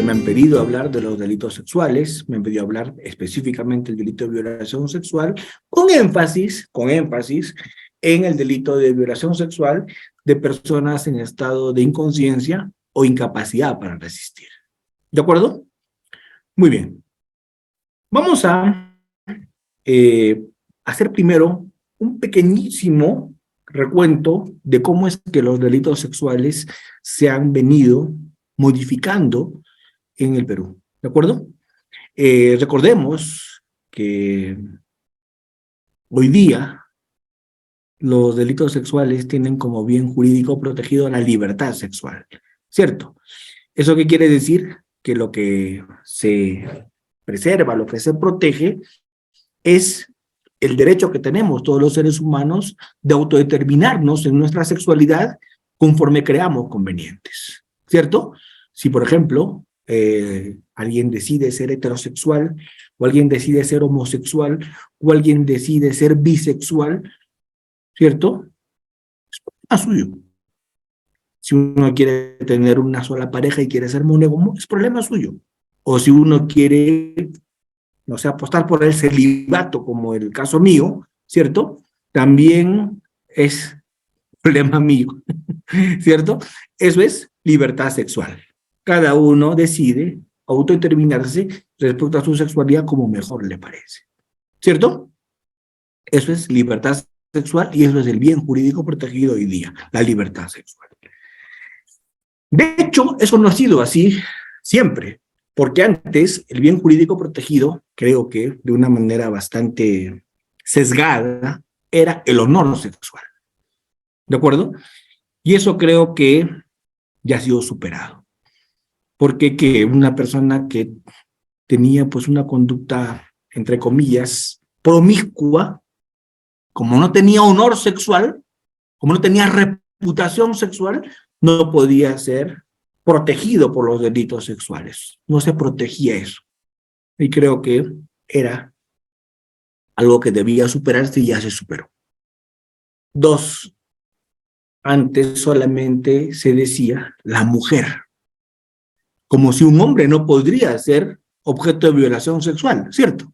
ya me han pedido hablar de los delitos sexuales, me han pedido hablar específicamente del delito de violación sexual, con énfasis en el delito de violación sexual de personas en estado de inconsciencia o incapacidad para resistir. ¿De acuerdo? Muy bien. Vamos a hacer primero un pequeñísimo recuento de cómo es que los delitos sexuales se han venido modificando en el Perú. ¿De acuerdo? Recordemos que hoy día los delitos sexuales tienen como bien jurídico protegido la libertad sexual, ¿cierto? ¿Eso qué quiere decir? Que lo que se preserva, lo que se protege, es el derecho que tenemos todos los seres humanos de autodeterminarnos en nuestra sexualidad conforme creamos convenientes, ¿cierto? Si, por ejemplo, alguien decide ser heterosexual, o alguien decide ser homosexual, o alguien decide ser bisexual, ¿cierto? Es problema suyo. Si uno quiere tener una sola pareja y quiere ser monógamo, es problema suyo. O si uno quiere, no sé, apostar por el celibato, como el caso mío, ¿cierto? También es problema mío, ¿cierto? Eso es libertad sexual. Cada uno decide autodeterminarse respecto a su sexualidad como mejor le parece, ¿cierto? Eso es libertad sexual y eso es el bien jurídico protegido hoy día, la libertad sexual. De hecho, eso no ha sido así siempre, porque antes el bien jurídico protegido, creo que de una manera bastante sesgada, era el honor sexual. ¿De acuerdo? Y eso creo que ya ha sido superado. Porque que una persona que tenía pues una conducta, entre comillas, promiscua, como no tenía honor sexual, como no tenía reputación sexual, no podía ser protegido por los delitos sexuales. No se protegía eso. Y creo que era algo que debía superarse y ya se superó. Dos, antes solamente se decía la mujer, como si un hombre no podría ser objeto de violación sexual, ¿cierto?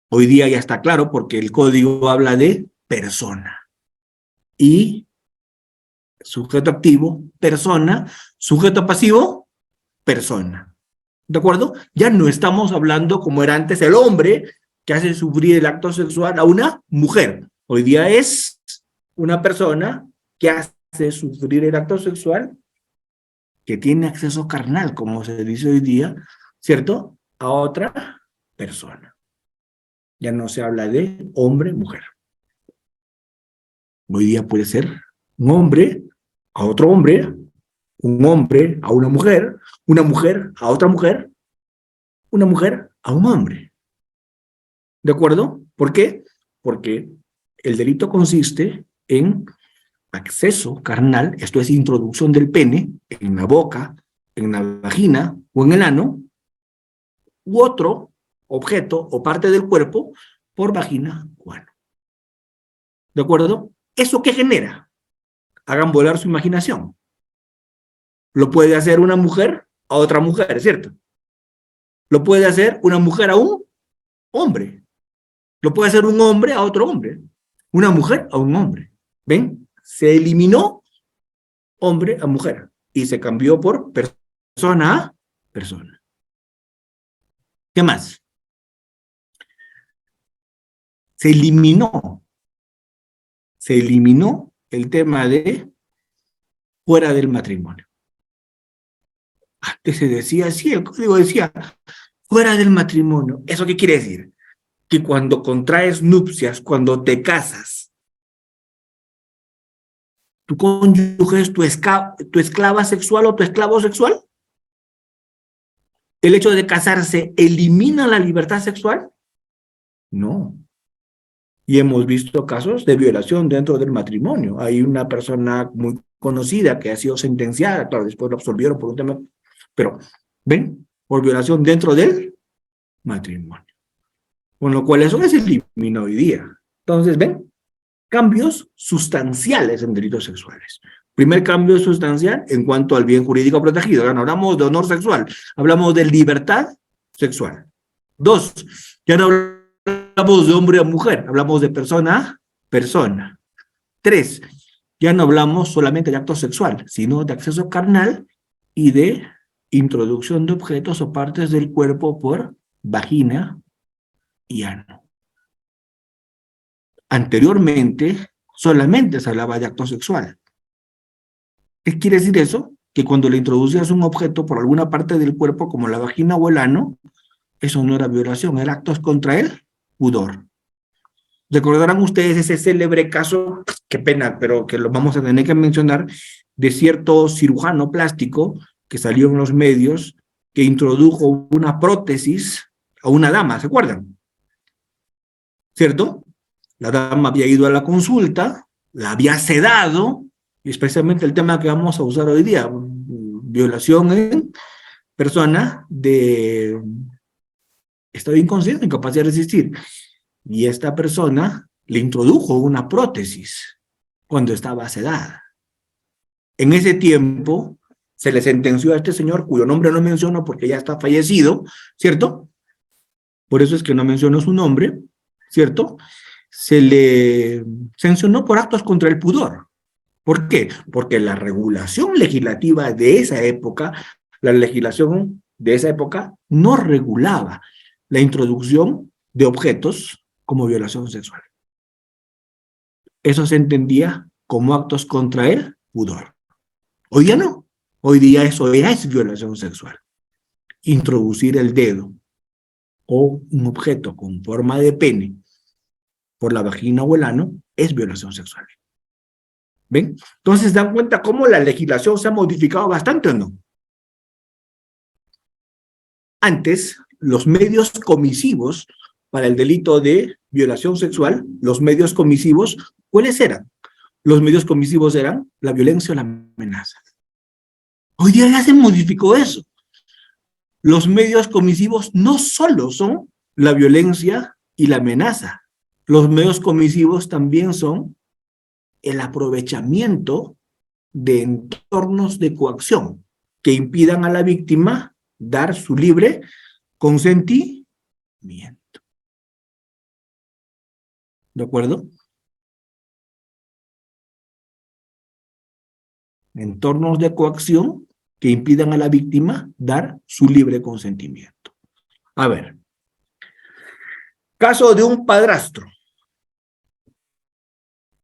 Hoy día ya está claro porque el código habla de persona. Y sujeto activo, persona, sujeto pasivo, persona. ¿De acuerdo? Ya no estamos hablando como era antes el hombre que hace sufrir el acto sexual a una mujer. Hoy día es una persona que hace sufrir el acto sexual, que tiene acceso carnal, como se dice hoy día, ¿cierto? A otra persona. Ya no se habla de hombre-mujer. Hoy día puede ser un hombre a otro hombre, un hombre a una mujer a otra mujer, una mujer a un hombre. ¿De acuerdo? ¿Por qué? Porque el delito consiste en acceso carnal, esto es introducción del pene en la boca, en la vagina o en el ano, u otro objeto o parte del cuerpo por vagina o ano. ¿De acuerdo? ¿Eso qué genera? Hagan volar su imaginación. Lo puede hacer una mujer a otra mujer, ¿cierto? Lo puede hacer una mujer a un hombre. Lo puede hacer un hombre a otro hombre. Una mujer a un hombre. ¿Ven? Se eliminó hombre a mujer y se cambió por persona a persona. ¿Qué más? Se eliminó el tema de fuera del matrimonio. Antes se decía así, el código decía fuera del matrimonio. ¿Eso qué quiere decir? Que cuando contraes nupcias, cuando te casas, ¿tu cónyuge es tu esclava sexual o tu esclavo sexual? ¿El hecho de casarse elimina la libertad sexual? No. Y hemos visto casos de violación dentro del matrimonio. Hay una persona muy conocida que ha sido sentenciada, claro, después lo absolvieron por un tema, pero, ¿ven? Por violación dentro del matrimonio. Con lo cual eso se elimina hoy día. Entonces, ¿ven? Cambios sustanciales en delitos sexuales. Primer cambio sustancial en cuanto al bien jurídico protegido. Ya no hablamos de honor sexual, hablamos de libertad sexual. 2, ya no hablamos de hombre a mujer, hablamos de persona a persona. 3, ya no hablamos solamente de acto sexual, sino de acceso carnal y de introducción de objetos o partes del cuerpo por vagina y ano. Anteriormente, solamente se hablaba de acto sexual. ¿Qué quiere decir eso? Que cuando le introducías un objeto por alguna parte del cuerpo, como la vagina o el ano, eso no era violación, era actos contra el pudor. Recordarán ustedes ese célebre caso, qué pena, pero que lo vamos a tener que mencionar, de cierto cirujano plástico que salió en los medios, que introdujo una prótesis a una dama, ¿se acuerdan? ¿Cierto? La dama había ido a la consulta, la había sedado, y especialmente el tema que vamos a usar hoy día, violación en persona de estado inconsciente, incapacidad de resistir. Y esta persona le introdujo una prótesis cuando estaba sedada. En ese tiempo se le sentenció a este señor, cuyo nombre no menciono porque ya está fallecido, ¿cierto? Por eso es que no menciono su nombre, ¿cierto? Se le sancionó por actos contra el pudor. ¿Por qué? Porque la regulación legislativa de esa época, la legislación de esa época no regulaba la introducción de objetos como violación sexual. Eso se entendía como actos contra el pudor. Hoy día no. Hoy día eso ya es violación sexual. Introducir el dedo o un objeto con forma de pene por la vagina o el ano es violación sexual. ¿Ven? Entonces, ¿dan cuenta cómo la legislación se ha modificado bastante o no? Antes, los medios comisivos para el delito de violación sexual, los medios comisivos, ¿cuáles eran? Los medios comisivos eran la violencia o la amenaza. Hoy día ya se modificó eso. Los medios comisivos no solo son la violencia y la amenaza. Los medios comisivos también son el aprovechamiento de entornos de coacción que impidan a la víctima dar su libre consentimiento. ¿De acuerdo? Entornos de coacción que impidan a la víctima dar su libre consentimiento. A ver, caso de un padrastro.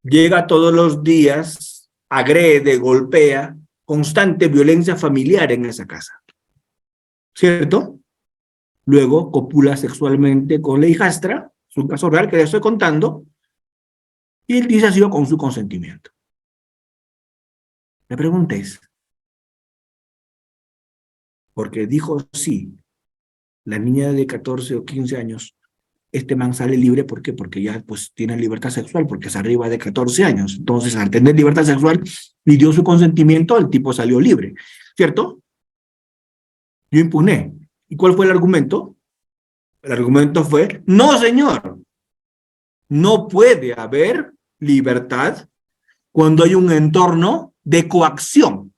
Llega todos los días, agrede, golpea, constante violencia familiar en esa casa. ¿Cierto? Luego copula sexualmente con la hijastra, es un caso real que le estoy contando, y él dice ha sido con su consentimiento. La pregunta es, porque dijo sí, la niña de 14 o 15 años, este man sale libre, ¿por qué? Porque ya pues tiene libertad sexual, porque es arriba de 14 años. Entonces, al tener libertad sexual y dio su consentimiento, el tipo salió libre, ¿cierto? Yo impugné. ¿Y cuál fue el argumento? El argumento fue, no señor, no puede haber libertad cuando hay un entorno de coacción,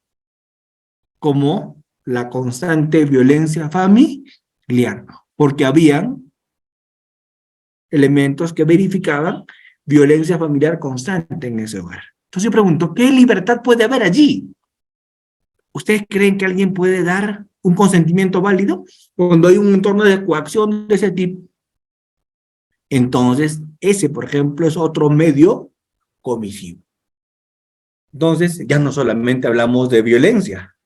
como la constante violencia familiar, porque habían elementos que verificaban violencia familiar constante en ese hogar. Entonces yo pregunto, ¿qué libertad puede haber allí? ¿Ustedes creen que alguien puede dar un consentimiento válido cuando hay un entorno de coacción de ese tipo? Entonces, ese, por ejemplo, es otro medio comisivo. Entonces, ya no solamente hablamos de violencia,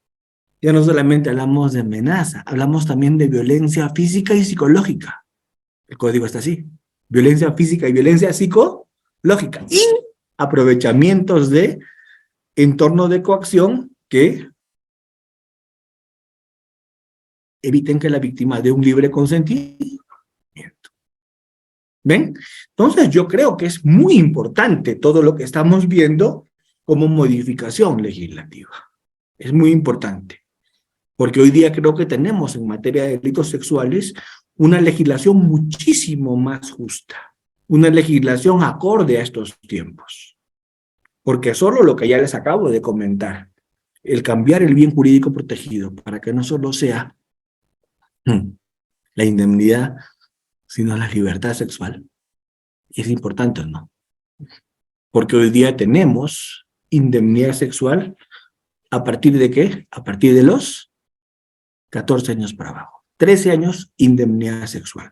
ya no solamente hablamos de amenaza, hablamos también de violencia física y psicológica. El código está así. Violencia física y violencia psicológica. Y aprovechamientos de entorno de coacción que eviten que la víctima dé un libre consentimiento. ¿Ven? Entonces yo creo que es muy importante todo lo que estamos viendo como modificación legislativa. Es muy importante. Porque hoy día creo que tenemos en materia de delitos sexuales una legislación muchísimo más justa. Una legislación acorde a estos tiempos. Porque solo lo que ya les acabo de comentar, el cambiar el bien jurídico protegido para que no solo sea la indemnidad, sino la libertad sexual, es importante o no. Porque hoy día tenemos indemnidad sexual ¿a partir de qué? A partir de los 14 años para abajo. 13 años, indemnidad sexual.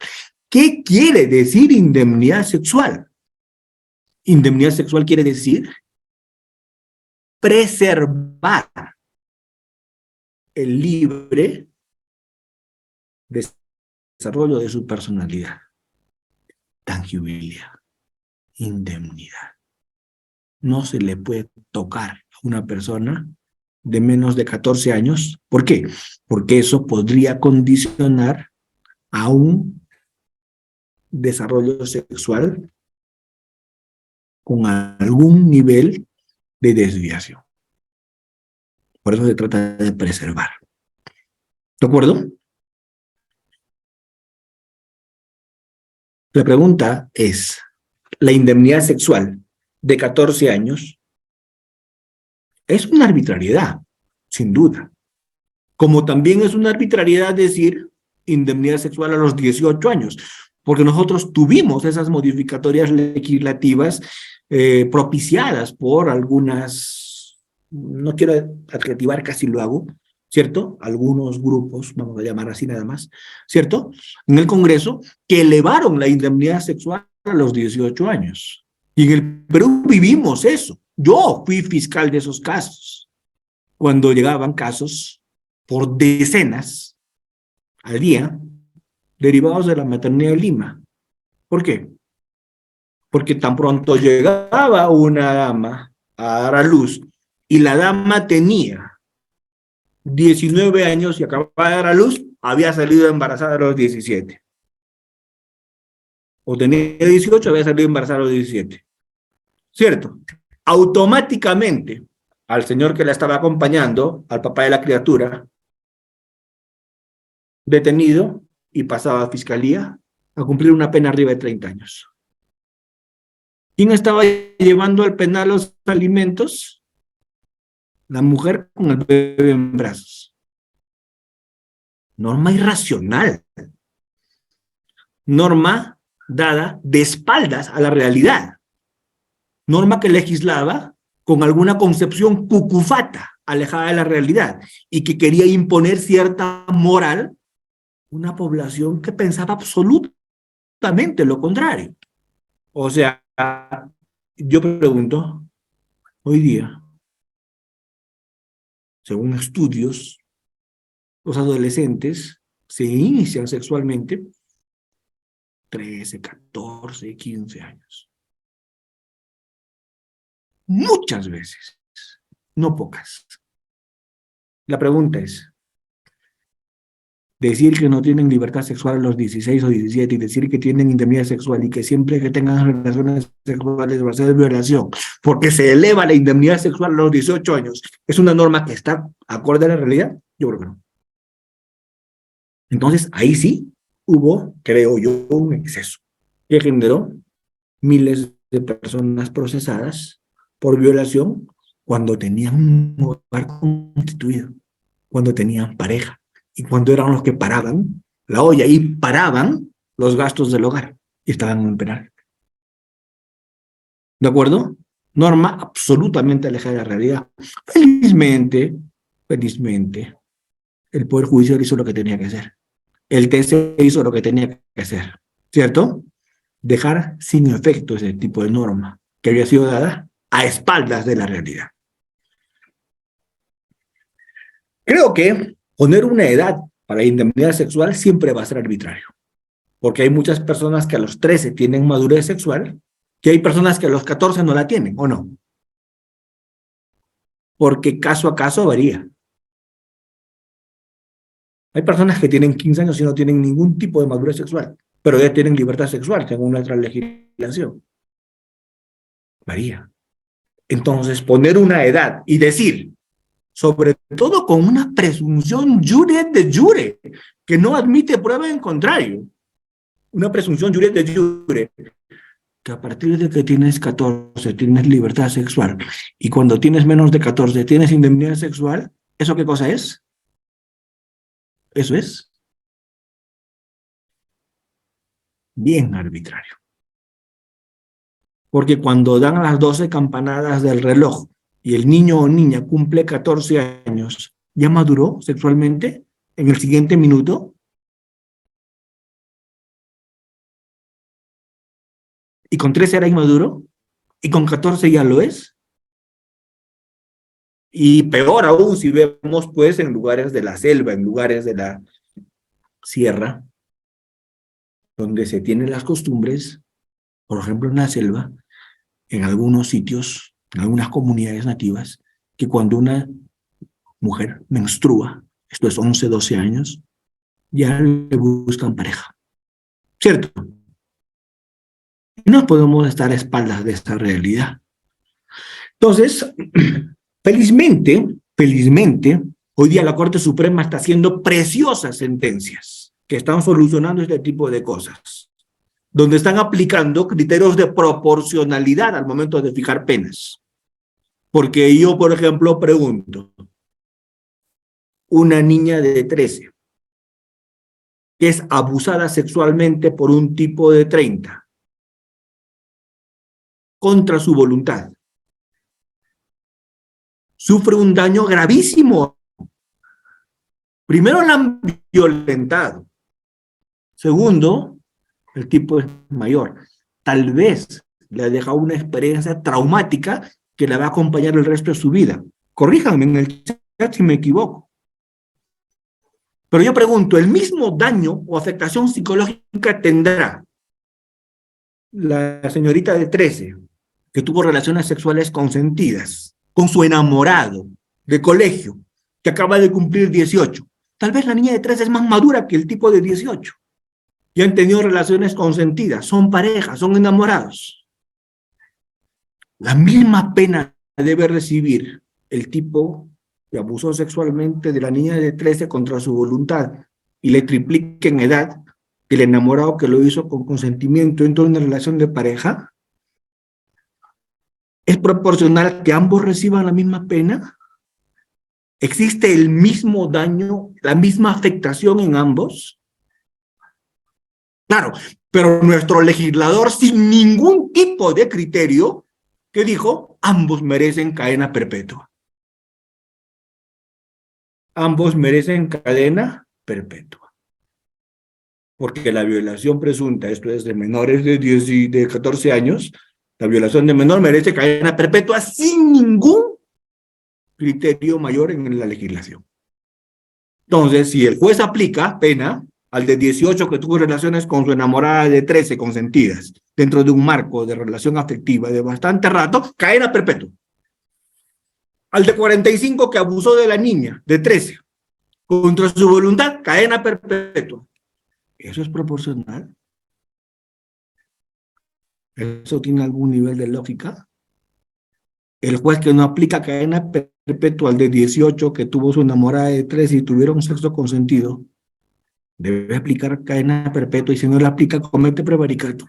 ¿Qué quiere decir indemnidad sexual? Indemnidad sexual quiere decir preservar el libre desarrollo de su personalidad. Tangibilidad, indemnidad. No se le puede tocar a una persona de menos de 14 años. ¿Por qué? Porque eso podría condicionar a un desarrollo sexual con algún nivel de desviación. Por eso se trata de preservar. ¿De acuerdo? La pregunta es, ¿la indemnidad sexual de 14 años es una arbitrariedad? Sin duda. Como también es una arbitrariedad decir indemnidad sexual a los 18 años, porque nosotros tuvimos esas modificatorias legislativas propiciadas por algunas, no quiero adjetivar, casi lo hago, ¿cierto? Algunos grupos, vamos a llamar así nada más, ¿cierto? En el Congreso, que elevaron la indemnidad sexual a los 18 años. Y en el Perú vivimos eso. Yo fui fiscal de esos casos, cuando llegaban casos por decenas al día, derivados de la maternidad de Lima. ¿Por qué? Porque tan pronto llegaba una dama a dar a luz y la dama tenía 19 años y acababa de dar a luz, había salido embarazada a los 17. O tenía 18, había salido embarazada a los 17. ¿Cierto? Automáticamente, al señor que la estaba acompañando, al papá de la criatura, detenido y pasado a fiscalía a cumplir una pena arriba de 30 años. ¿Quién estaba llevando al penal los alimentos? La mujer con el bebé en brazos. Norma irracional. Norma dada de espaldas a la realidad. Norma que legislaba con alguna concepción cucufata, alejada de la realidad, y que quería imponer cierta moral a una población que pensaba absolutamente lo contrario. O sea, yo pregunto, hoy día, según estudios, los adolescentes se inician sexualmente 13, 14, 15 años. Muchas veces, no pocas. La pregunta es, decir que no tienen libertad sexual a los 16 o 17 y decir que tienen indemnidad sexual y que siempre que tengan relaciones sexuales va a ser violación, porque se eleva la indemnidad sexual a los 18 años, ¿es una norma que está acorde a la realidad? Yo creo que no. Entonces, ahí sí hubo, creo yo, un exceso que generó miles de personas procesadas por violación cuando tenían un hogar constituido, cuando tenían pareja y cuando eran los que paraban la olla y paraban los gastos del hogar y estaban en el penal. ¿De acuerdo? Norma absolutamente alejada de la realidad. Felizmente, el Poder Judicial hizo lo que tenía que hacer. El TC hizo lo que tenía que hacer, ¿cierto? Dejar sin efecto ese tipo de norma que había sido dada a espaldas de la realidad. Creo que poner una edad para la indemnidad sexual siempre va a ser arbitrario, porque hay muchas personas que a los 13 tienen madurez sexual, que hay personas que a los 14 no la tienen, ¿o no? Porque caso a caso varía. Hay personas que tienen 15 años y no tienen ningún tipo de madurez sexual, pero ya tienen libertad sexual según nuestra legislación. Varía. Entonces, poner una edad y decir, sobre todo con una presunción jure de jure, que no admite prueba en contrario, una presunción jure de jure, que a partir de que tienes 14 tienes libertad sexual y cuando tienes menos de 14 tienes indemnidad sexual, ¿eso qué cosa es? Eso es bien arbitrario. Porque cuando dan las 12 campanadas del reloj y el niño o niña cumple 14 años, ¿ya maduró sexualmente en el siguiente minuto? ¿Y con 13 era inmaduro? ¿Y con 14 ya lo es? Y peor aún si vemos pues en lugares de la selva, en lugares de la sierra, donde se tienen las costumbres, por ejemplo en la selva, en algunos sitios, en algunas comunidades nativas, que cuando una mujer menstrua, esto es 11, 12 años, ya le buscan pareja, ¿cierto? No podemos estar a espaldas de esta realidad. Entonces, felizmente, hoy día la Corte Suprema está haciendo preciosas sentencias que están solucionando este tipo de cosas, donde están aplicando criterios de proporcionalidad al momento de fijar penas. Porque yo, por ejemplo, pregunto, una niña de 13 que es abusada sexualmente por un tipo de 30 contra su voluntad, sufre un daño gravísimo. Primero la han violentado. Segundo, el tipo es mayor. Tal vez le ha dejado una experiencia traumática que la va a acompañar el resto de su vida. Corríjanme en el chat si me equivoco. Pero yo pregunto, ¿el mismo daño o afectación psicológica tendrá la señorita de 13 que tuvo relaciones sexuales consentidas con su enamorado de colegio que acaba de cumplir 18? Tal vez la niña de 13 es más madura que el tipo de 18. Ya han tenido relaciones consentidas, son parejas, son enamorados. La misma pena debe recibir el tipo que abusó sexualmente de la niña de 13 contra su voluntad y le triplique en edad que el enamorado que lo hizo con consentimiento dentro de una relación de pareja. ¿Es proporcional que ambos reciban la misma pena? ¿Existe el mismo daño, la misma afectación en ambos? Claro, pero nuestro legislador, sin ningún tipo de criterio, ¿qué dijo? Ambos merecen cadena perpetua. Ambos merecen cadena perpetua. Porque la violación presunta, esto es de menores de 10 y de 14 años, la violación de menor merece cadena perpetua sin ningún criterio mayor en la legislación. Entonces, si el juez aplica pena al de 18 que tuvo relaciones con su enamorada de 13 consentidas, dentro de un marco de relación afectiva de bastante rato, cadena perpetua. Al de 45 que abusó de la niña de 13, contra su voluntad, cadena perpetua. ¿Eso es proporcional? ¿Eso tiene algún nivel de lógica? El juez que no aplica cadena perpetua al de 18 que tuvo su enamorada de 13 y tuvieron sexo consentido, debe aplicar cadena perpetua y si no la aplica comete prevaricato.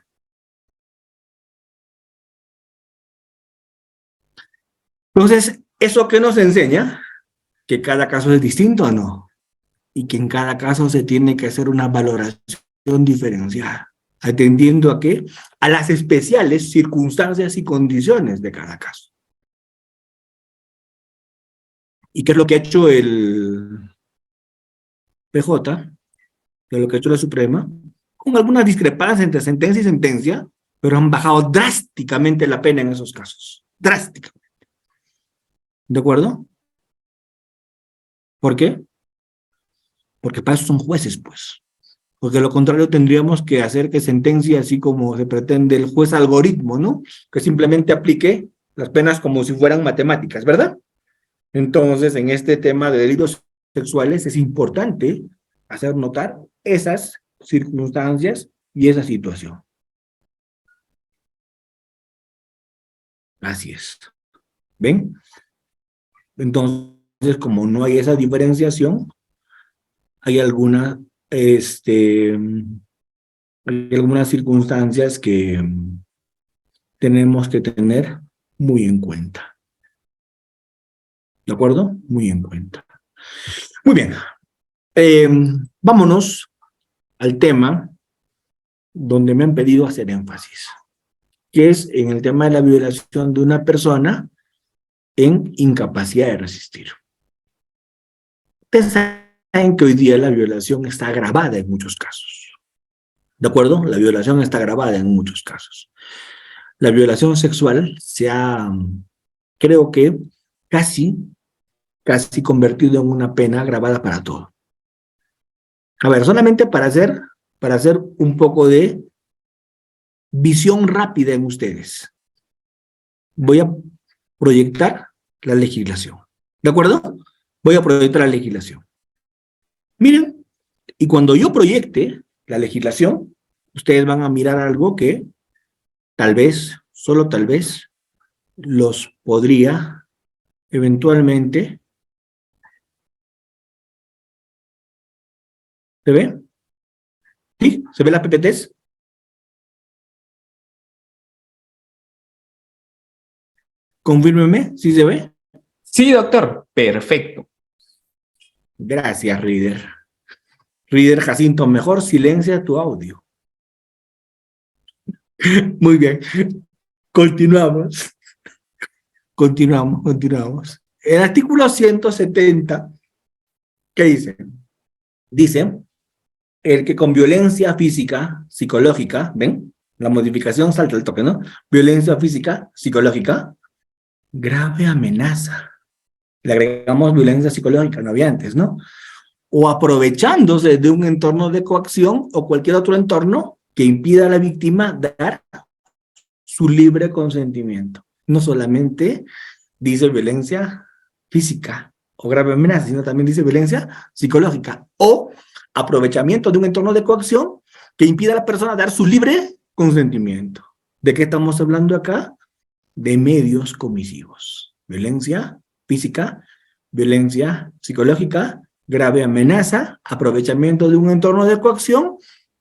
Entonces, ¿eso qué nos enseña? Que cada caso es distinto o no, y que en cada caso se tiene que hacer una valoración diferenciada, atendiendo a qué, a las especiales circunstancias y condiciones de cada caso. ¿Y qué es lo que ha hecho el PJ? ¿Qué es lo que ha hecho la Suprema? Con algunas discrepancias entre sentencia y sentencia, pero han bajado drásticamente la pena en esos casos. Drásticamente. ¿De acuerdo? ¿Por qué? Porque para eso son jueces, pues. Porque de lo contrario tendríamos que hacer que sentencie así como se pretende el juez algoritmo, ¿no? Que simplemente aplique las penas como si fueran matemáticas, ¿verdad? Entonces, en este tema de delitos sexuales es importante hacer notar esas circunstancias y esa situación. Así es. ¿Ven? Entonces, como no hay esa diferenciación, hay hay algunas circunstancias que tenemos que tener muy en cuenta. ¿De acuerdo? Muy en cuenta. Muy bien. Vámonos al tema donde me han pedido hacer énfasis, que es en el tema de la violación de una persona en incapacidad de resistir. Ustedes saben que hoy día la violación está agravada en muchos casos. ¿De acuerdo? La violación está agravada en muchos casos. La violación sexual se ha, creo que, casi convertido en una pena agravada para todo. A ver, solamente para hacer un poco de visión rápida en ustedes. Voy a proyectar la legislación. ¿De acuerdo? Voy a proyectar la legislación. Miren, y cuando yo proyecte la legislación, ustedes van a mirar algo que tal vez, solo tal vez, los podría eventualmente... ¿Se ve? ¿Sí? ¿Se ve las PPTs? Confírmeme, ¿sí se ve? Sí, doctor. Perfecto. Gracias, Reader. Reader Jacinto, mejor silencia tu audio. Muy bien. Continuamos. Continuamos. El artículo 170, ¿qué dice? Dice, el que con violencia física, psicológica, ¿ven? La modificación salta el toque, ¿no? Violencia física, psicológica, grave amenaza. Le agregamos violencia psicológica, no había antes, ¿no? O aprovechándose de un entorno de coacción o cualquier otro entorno que impida a la víctima dar su libre consentimiento. No solamente dice violencia física o grave amenaza, sino también dice violencia psicológica o aprovechamiento de un entorno de coacción que impida a la persona dar su libre consentimiento. ¿De qué estamos hablando acá? De medios comisivos. Violencia física, violencia psicológica, grave amenaza, aprovechamiento de un entorno de coacción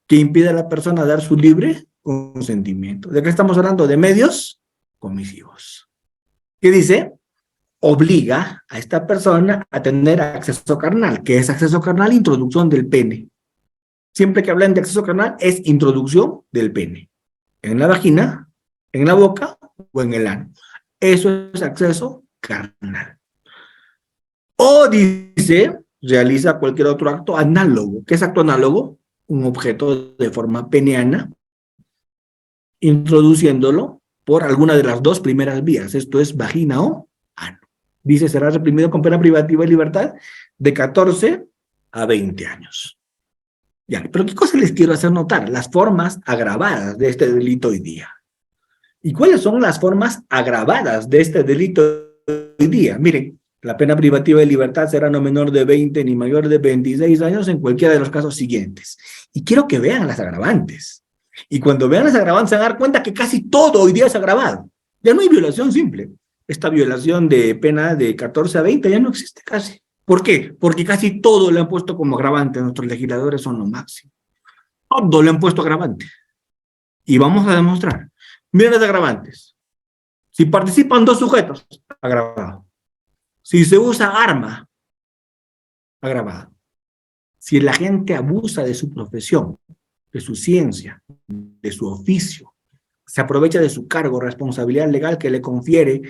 que impide a la persona dar su libre consentimiento. ¿De qué estamos hablando? De medios comisivos. ¿Qué dice? Obliga a esta persona a tener acceso carnal. ¿Qué es acceso carnal? Introducción del pene. Siempre que hablan de acceso carnal es introducción del pene. En la vagina, en la boca o en el ano. Eso es acceso carnal. O dice, realiza cualquier otro acto análogo. ¿Qué es acto análogo? Un objeto de forma peneana, introduciéndolo por alguna de las dos primeras vías. Esto es vagina o ano. Dice, será reprimido con pena privativa de libertad de 14 a 20 años. Ya, pero ¿qué cosa les quiero hacer notar? Las formas agravadas de este delito hoy día. ¿Y cuáles son las formas agravadas de este delito hoy día? Miren, la pena privativa de libertad será no menor de 20 ni mayor de 26 años en cualquiera de los casos siguientes. Y quiero que vean las agravantes. Y cuando vean las agravantes se van a dar cuenta que casi todo hoy día es agravado. Ya no hay violación simple. Esta violación de pena de 14 a 20 ya no existe casi. ¿Por qué? Porque casi todo le han puesto como agravante. Nuestros legisladores son lo máximo. Todo le han puesto agravante. Y vamos a demostrar. Miren las agravantes. Si participan dos sujetos, agravado. Si se usa arma, agravado. Si la gente abusa de su profesión, de su ciencia, de su oficio, se aprovecha de su cargo, responsabilidad legal que le confiere,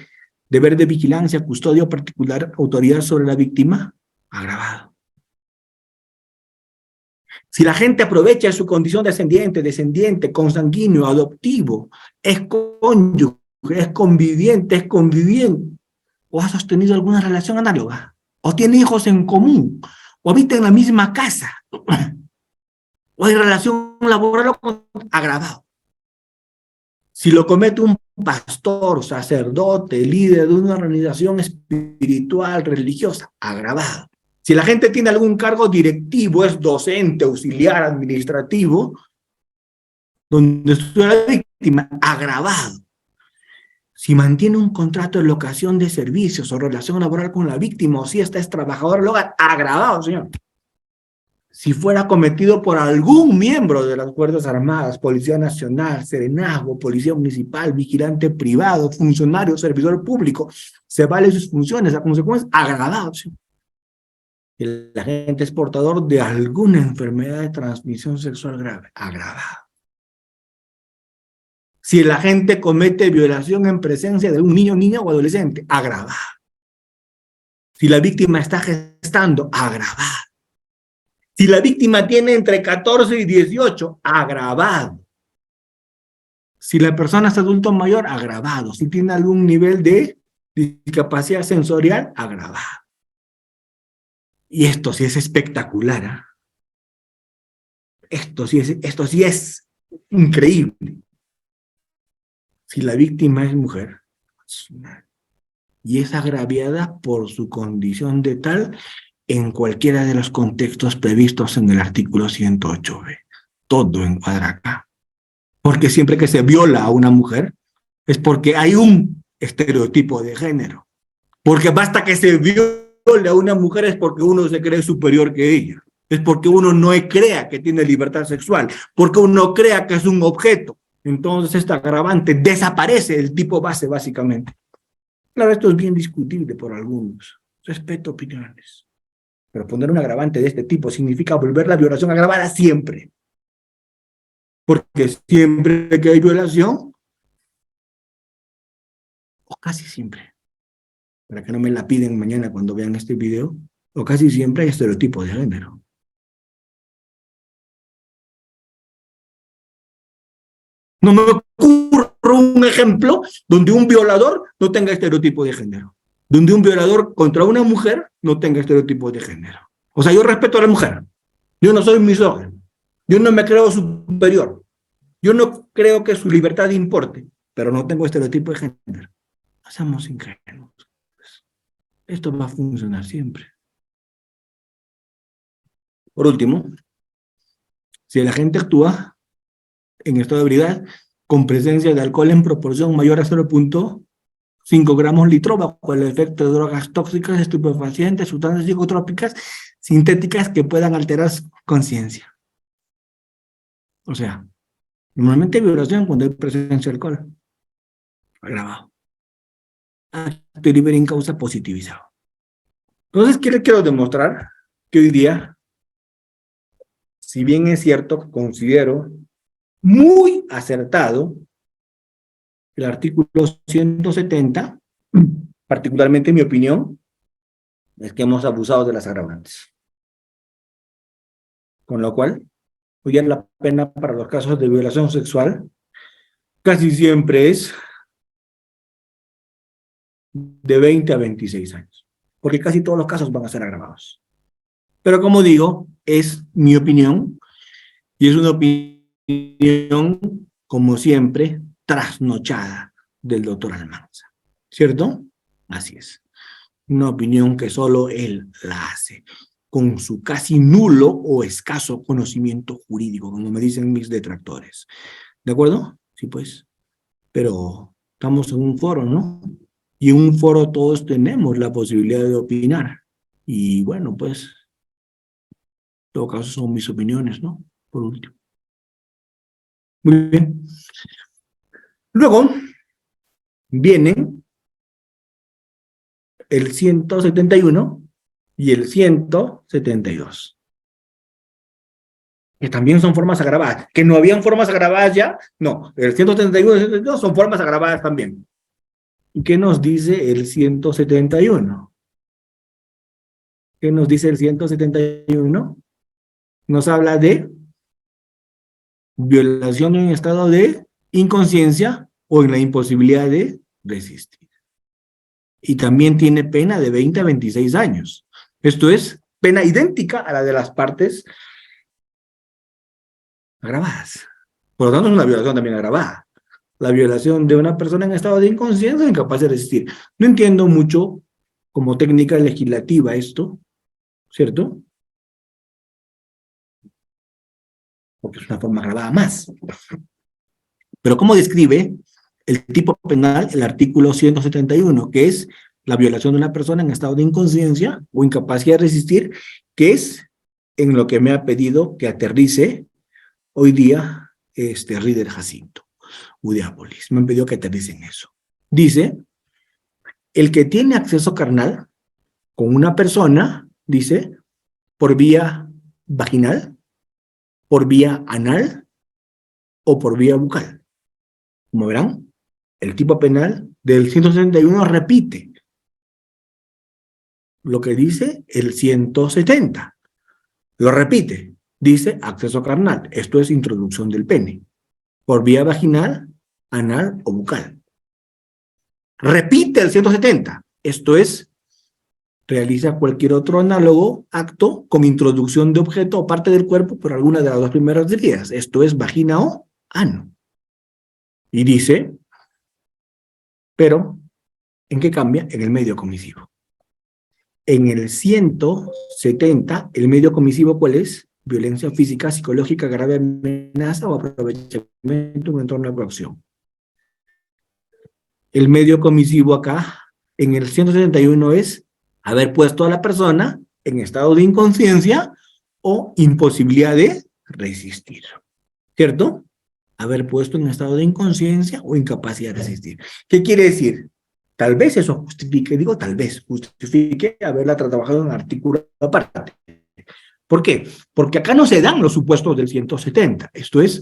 deber de vigilancia, custodia o particular autoridad sobre la víctima, agravado. Si la gente aprovecha de su condición descendiente, consanguíneo, adoptivo, es cónyuge, es conviviente, o ha sostenido alguna relación análoga, o tiene hijos en común, o habita en la misma casa, o hay relación laboral o agravado. Si lo comete un pastor, sacerdote, líder de una organización espiritual, religiosa, agravado. Si la gente tiene algún cargo directivo, es docente, auxiliar, administrativo, donde estuvo la víctima, agravado. Si mantiene un contrato de locación de servicios o relación laboral con la víctima, o si esta es trabajadora del hogar, agravado, señor. si fuera cometido por algún miembro de las Fuerzas Armadas, Policía Nacional, Serenazgo, Policía Municipal, vigilante privado, funcionario, servidor público, se vale sus funciones, a consecuencia, agravado. ¿Sí? El agente es portador de alguna enfermedad de transmisión sexual grave, agravado. Si el agente comete violación en presencia de un niño, niña o adolescente, agravado. Si la víctima está gestando, agravado. Si la víctima tiene entre 14 y 18, agravado. Si la persona es adulto mayor, agravado. Si tiene algún nivel de discapacidad sensorial, agravado. Y esto sí es espectacular. ¿Eh? Esto sí es increíble. Si la víctima es mujer y es agraviada por su condición de tal en cualquiera de los contextos previstos en el artículo 108b. Todo encuadra acá. Porque siempre que se viola a una mujer es porque hay un estereotipo de género. Porque basta que se viole a una mujer es porque uno se cree superior que ella. Es porque uno no crea que tiene libertad sexual. Porque uno crea que es un objeto. Entonces esta agravante desaparece el tipo base básicamente. Claro, esto es bien discutible por algunos. Respeto opiniones. Pero poner un agravante de este tipo significa volver la violación agravada siempre. Porque siempre que hay violación, o casi siempre, para que no me la piden mañana cuando vean este video, o casi siempre hay estereotipo de género. No me ocurre un ejemplo donde un violador no tenga estereotipo de género. Donde un violador contra una mujer no tenga estereotipo de género. O sea, yo respeto a la mujer. Yo no soy misógino. Yo no me creo superior. Yo no creo que su libertad importe, pero no tengo estereotipo de género. No seamos ingenuos. Esto va a funcionar siempre. Por último, si el agente actúa en estado de ebriedad con presencia de alcohol en proporción mayor a 0.5 gramos litro bajo el efecto de drogas tóxicas, estupefacientes, sustancias psicotrópicas sintéticas que puedan alterar su conciencia. O sea, normalmente hay violación cuando hay presencia de alcohol. Agravado. Acto libre en causa positivizado. Entonces, ¿qué le quiero demostrar? Que hoy día, si bien es cierto, considero muy acertado el artículo 170, particularmente en mi opinión, es que hemos abusado de las agravantes. Con lo cual, hoy día la pena para los casos de violación sexual casi siempre es de 20 a 26 años, porque casi todos los casos van a ser agravados. Pero como digo, es mi opinión, y es una opinión, como siempre, trasnochada del doctor Almanza. ¿Cierto? Así es. Una opinión que solo él la hace, con su casi nulo o escaso conocimiento jurídico, como me dicen mis detractores. ¿De acuerdo? Sí, pues. Pero estamos en un foro, ¿no? Y en un foro todos tenemos la posibilidad de opinar. Y bueno, pues, en todo caso son mis opiniones, ¿no? Por último. Muy bien. Luego vienen el 171 y el 172, que también son formas agravadas. Que no habían formas agravadas ya, no. El 171 y el 172 son formas agravadas también. ¿Y qué nos dice el 171? ¿Qué nos dice el 171? Nos habla de violación en estado de inconsciencia o en la imposibilidad de resistir. Y también tiene pena de 20 a 26 años. Esto es pena idéntica a la de las partes agravadas. Por lo tanto, es una violación también agravada. La violación de una persona en estado de inconsciencia o incapaz de resistir. No entiendo mucho como técnica legislativa esto, ¿cierto? Porque es una forma agravada más. Pero ¿cómo describe el tipo penal el artículo 171, que es la violación de una persona en estado de inconsciencia o incapacidad de resistir, que es en lo que me ha pedido que aterrice hoy día Reader Jacinto, Udeápolis. Me han pedido que aterrice en eso. Dice, el que tiene acceso carnal con una persona, dice, por vía vaginal, por vía anal o por vía bucal. Como verán, el tipo penal del 171 repite lo que dice el 170. Lo repite. Dice acceso carnal. Esto es introducción del pene. Por vía vaginal, anal o bucal. Repite el 170. Esto es, realiza cualquier otro análogo acto con introducción de objeto o parte del cuerpo por alguna de las dos primeras vías. Esto es vagina o ano. Y dice, pero, ¿en qué cambia? En el medio comisivo. En el 170, el medio comisivo, ¿cuál es? Violencia física, psicológica, grave amenaza o aprovechamiento en un entorno de coacción. El medio comisivo acá, en el 171, es haber puesto a la persona en estado de inconsciencia o imposibilidad de resistir. ¿Cierto? Haber puesto en estado de inconsciencia o incapacidad de resistir. ¿Qué quiere decir? Tal vez eso justifique, digo tal vez, justifique haberla trabajado en artículo aparte. ¿Por qué? Porque acá no se dan los supuestos del 170. Esto es,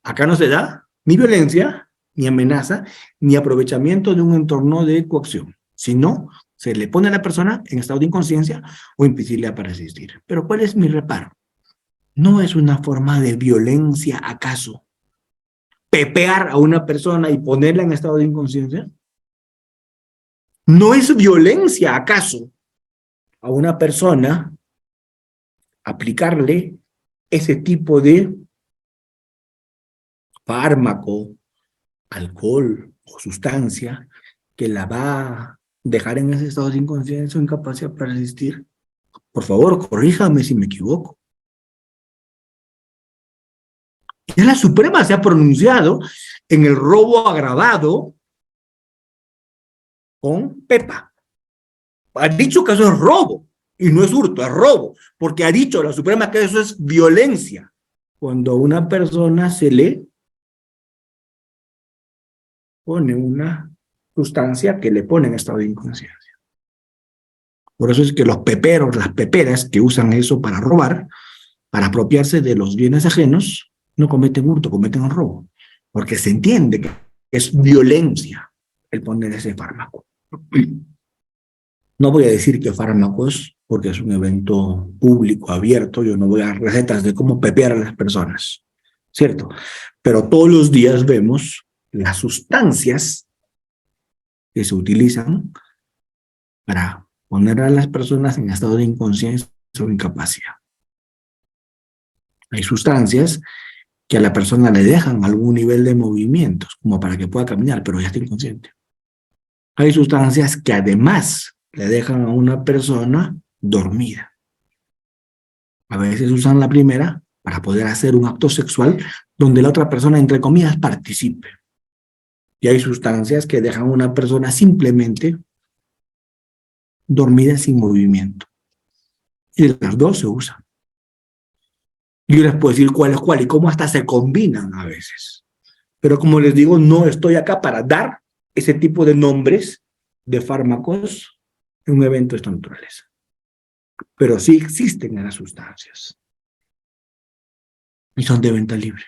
acá no se da ni violencia, ni amenaza, ni aprovechamiento de un entorno de coacción, sino se le pone a la persona en estado de inconsciencia o imposibilidad para resistir. Pero ¿cuál es mi reparo? ¿No es una forma de violencia acaso pepear a una persona y ponerla en estado de inconsciencia? ¿No es violencia acaso a una persona aplicarle ese tipo de fármaco, alcohol o sustancia que la va a dejar en ese estado de inconsciencia o incapacidad para resistir? Por favor, corríjame si me equivoco. Y la Suprema se ha pronunciado en el robo agravado con Pepa. Ha dicho que eso es robo, y no es hurto, es robo, porque ha dicho la Suprema que eso es violencia. Cuando a una persona se le pone una sustancia que le pone en estado de inconsciencia. Por eso es que los peperos, las peperas que usan eso para robar, para apropiarse de los bienes ajenos, no cometen hurto, cometen robo, porque se entiende que es violencia el poner ese fármaco. No voy a decir qué fármacos, porque es un evento público, abierto, yo no voy a dar recetas de cómo pepear a las personas, ¿cierto? Pero todos los días vemos las sustancias que se utilizan para poner a las personas en estado de inconsciencia o incapacidad. Hay sustancias que a la persona le dejan algún nivel de movimientos, como para que pueda caminar, pero ya está inconsciente. Hay sustancias que además le dejan a una persona dormida. A veces usan la primera para poder hacer un acto sexual donde la otra persona, entre comillas, participe. Y hay sustancias que dejan a una persona simplemente dormida sin movimiento. Y de las dos se usan. Yo les puedo decir cuál es cuál y cómo hasta se combinan a veces. Pero como les digo, no estoy acá para dar ese tipo de nombres de fármacos en un evento de esta naturaleza. Pero sí existen en las sustancias. Y son de venta libre.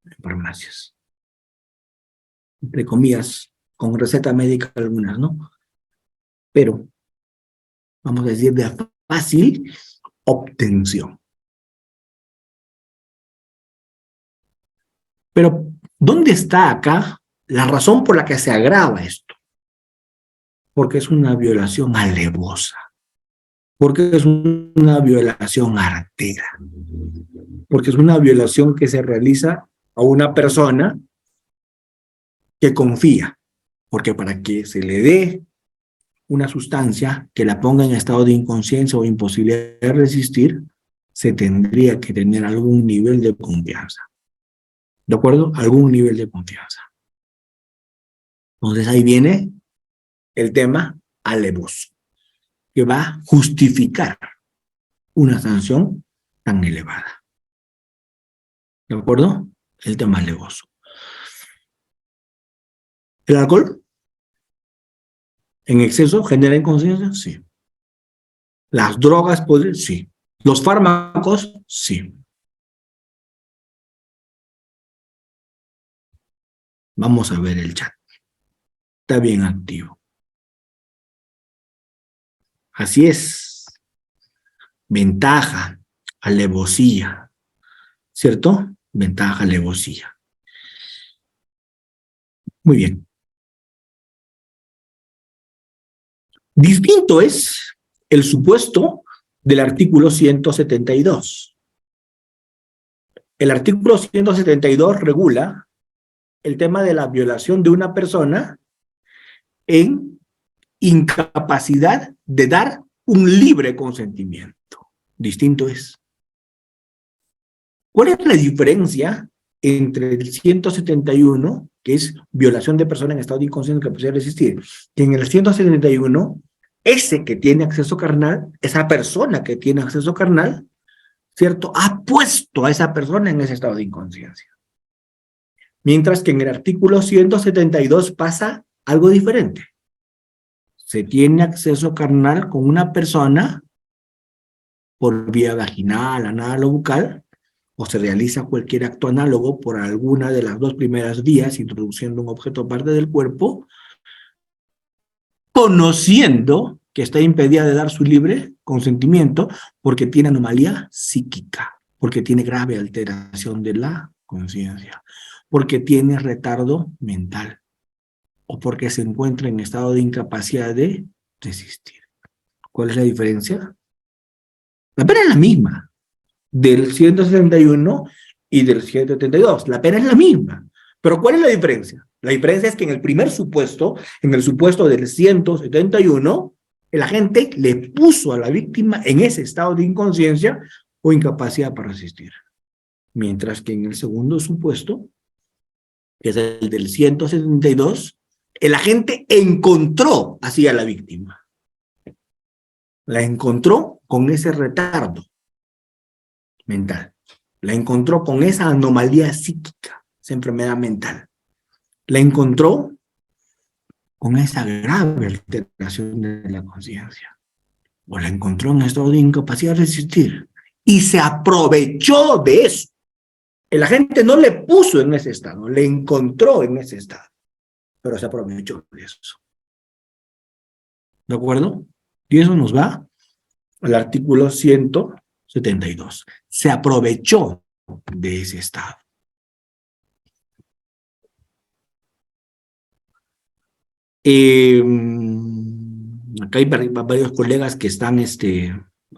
En farmacias. Entre comillas, con receta médica algunas, ¿no? Pero, vamos a decir, de fácil obtención. Pero, ¿dónde está acá la razón por la que se agrava esto? Porque es una violación alevosa. Porque es una violación artera. Porque es una violación que se realiza a una persona que confía. Porque para que se le dé una sustancia que la ponga en estado de inconsciencia o imposibilidad de resistir, se tendría que tener algún nivel de confianza. ¿De acuerdo? Algún nivel de confianza. Entonces ahí viene el tema alevoso, que va a justificar una sanción tan elevada. ¿De acuerdo? El tema alevoso. ¿El alcohol en exceso genera inconsciencia? Sí. ¿Las drogas pueden? Sí. ¿Los fármacos? Sí. Vamos a ver el chat. Está bien activo. Así es. Ventaja, alevosía. ¿Cierto? Ventaja, alevosía. Muy bien. Distinto es el supuesto del artículo 172. El artículo 172 regula el tema de la violación de una persona en incapacidad de dar un libre consentimiento. Distinto es. ¿Cuál es la diferencia entre el 171, que es violación de persona en estado de inconsciencia que puede resistir, que en el 171, ese que tiene acceso carnal, esa persona que tiene acceso carnal, ¿cierto?, ha puesto a esa persona en ese estado de inconsciencia? Mientras que en el artículo 172 pasa algo diferente. Se tiene acceso carnal con una persona por vía vaginal, anal o bucal, o se realiza cualquier acto análogo por alguna de las dos primeras vías, introduciendo un objeto aparte del cuerpo, conociendo que está impedida de dar su libre consentimiento porque tiene anomalía psíquica, porque tiene grave alteración de la conciencia, porque tiene retardo mental, o porque se encuentra en estado de incapacidad de resistir. ¿Cuál es la diferencia? La pena es la misma del 171 y del 172. La pena es la misma. Pero ¿cuál es la diferencia? La diferencia es que en el primer supuesto, en el supuesto del 171, el agente le puso a la víctima en ese estado de inconsciencia o incapacidad para resistir. Mientras que en el segundo supuesto, que es el del 172, el agente encontró así a la víctima. La encontró con ese retardo mental. La encontró con esa anomalía psíquica, esa enfermedad mental. La encontró con esa grave alteración de la conciencia. O la encontró en estado de incapacidad de resistir. Y se aprovechó de eso. El agente no le puso en ese estado, le encontró en ese estado. Pero se aprovechó de eso. ¿De acuerdo? Y eso nos va al artículo 172. Se aprovechó de ese estado. Acá hay varios colegas que están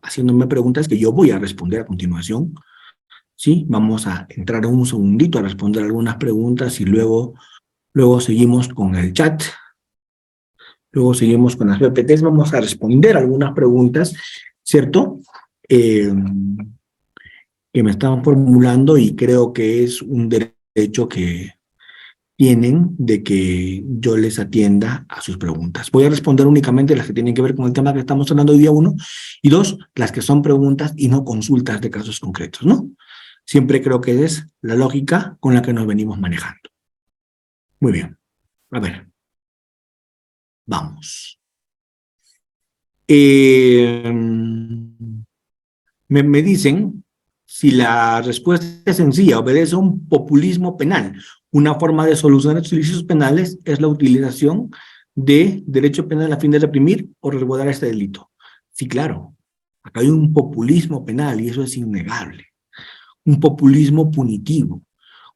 haciéndome preguntas que yo voy a responder a continuación. ¿Sí? Vamos a entrar un segundito a responder algunas preguntas y luego seguimos con el chat. Luego seguimos con las PPTs. Vamos a responder algunas preguntas, ¿cierto? Que me están formulando y creo que es un derecho que tienen de que yo les atienda a sus preguntas. Voy a responder únicamente las que tienen que ver con el tema que estamos hablando hoy día, 1, y 2, las que son preguntas y no consultas de casos concretos, ¿no? Siempre creo que es la lógica con la que nos venimos manejando. Muy bien. A ver. Vamos. Me dicen si la respuesta es sencilla, obedece a un populismo penal. Una forma de solucionar los ilícitos penales es la utilización de derecho penal a fin de reprimir o resguardar este delito. Sí, claro. Acá hay un populismo penal y eso es innegable. Un populismo punitivo.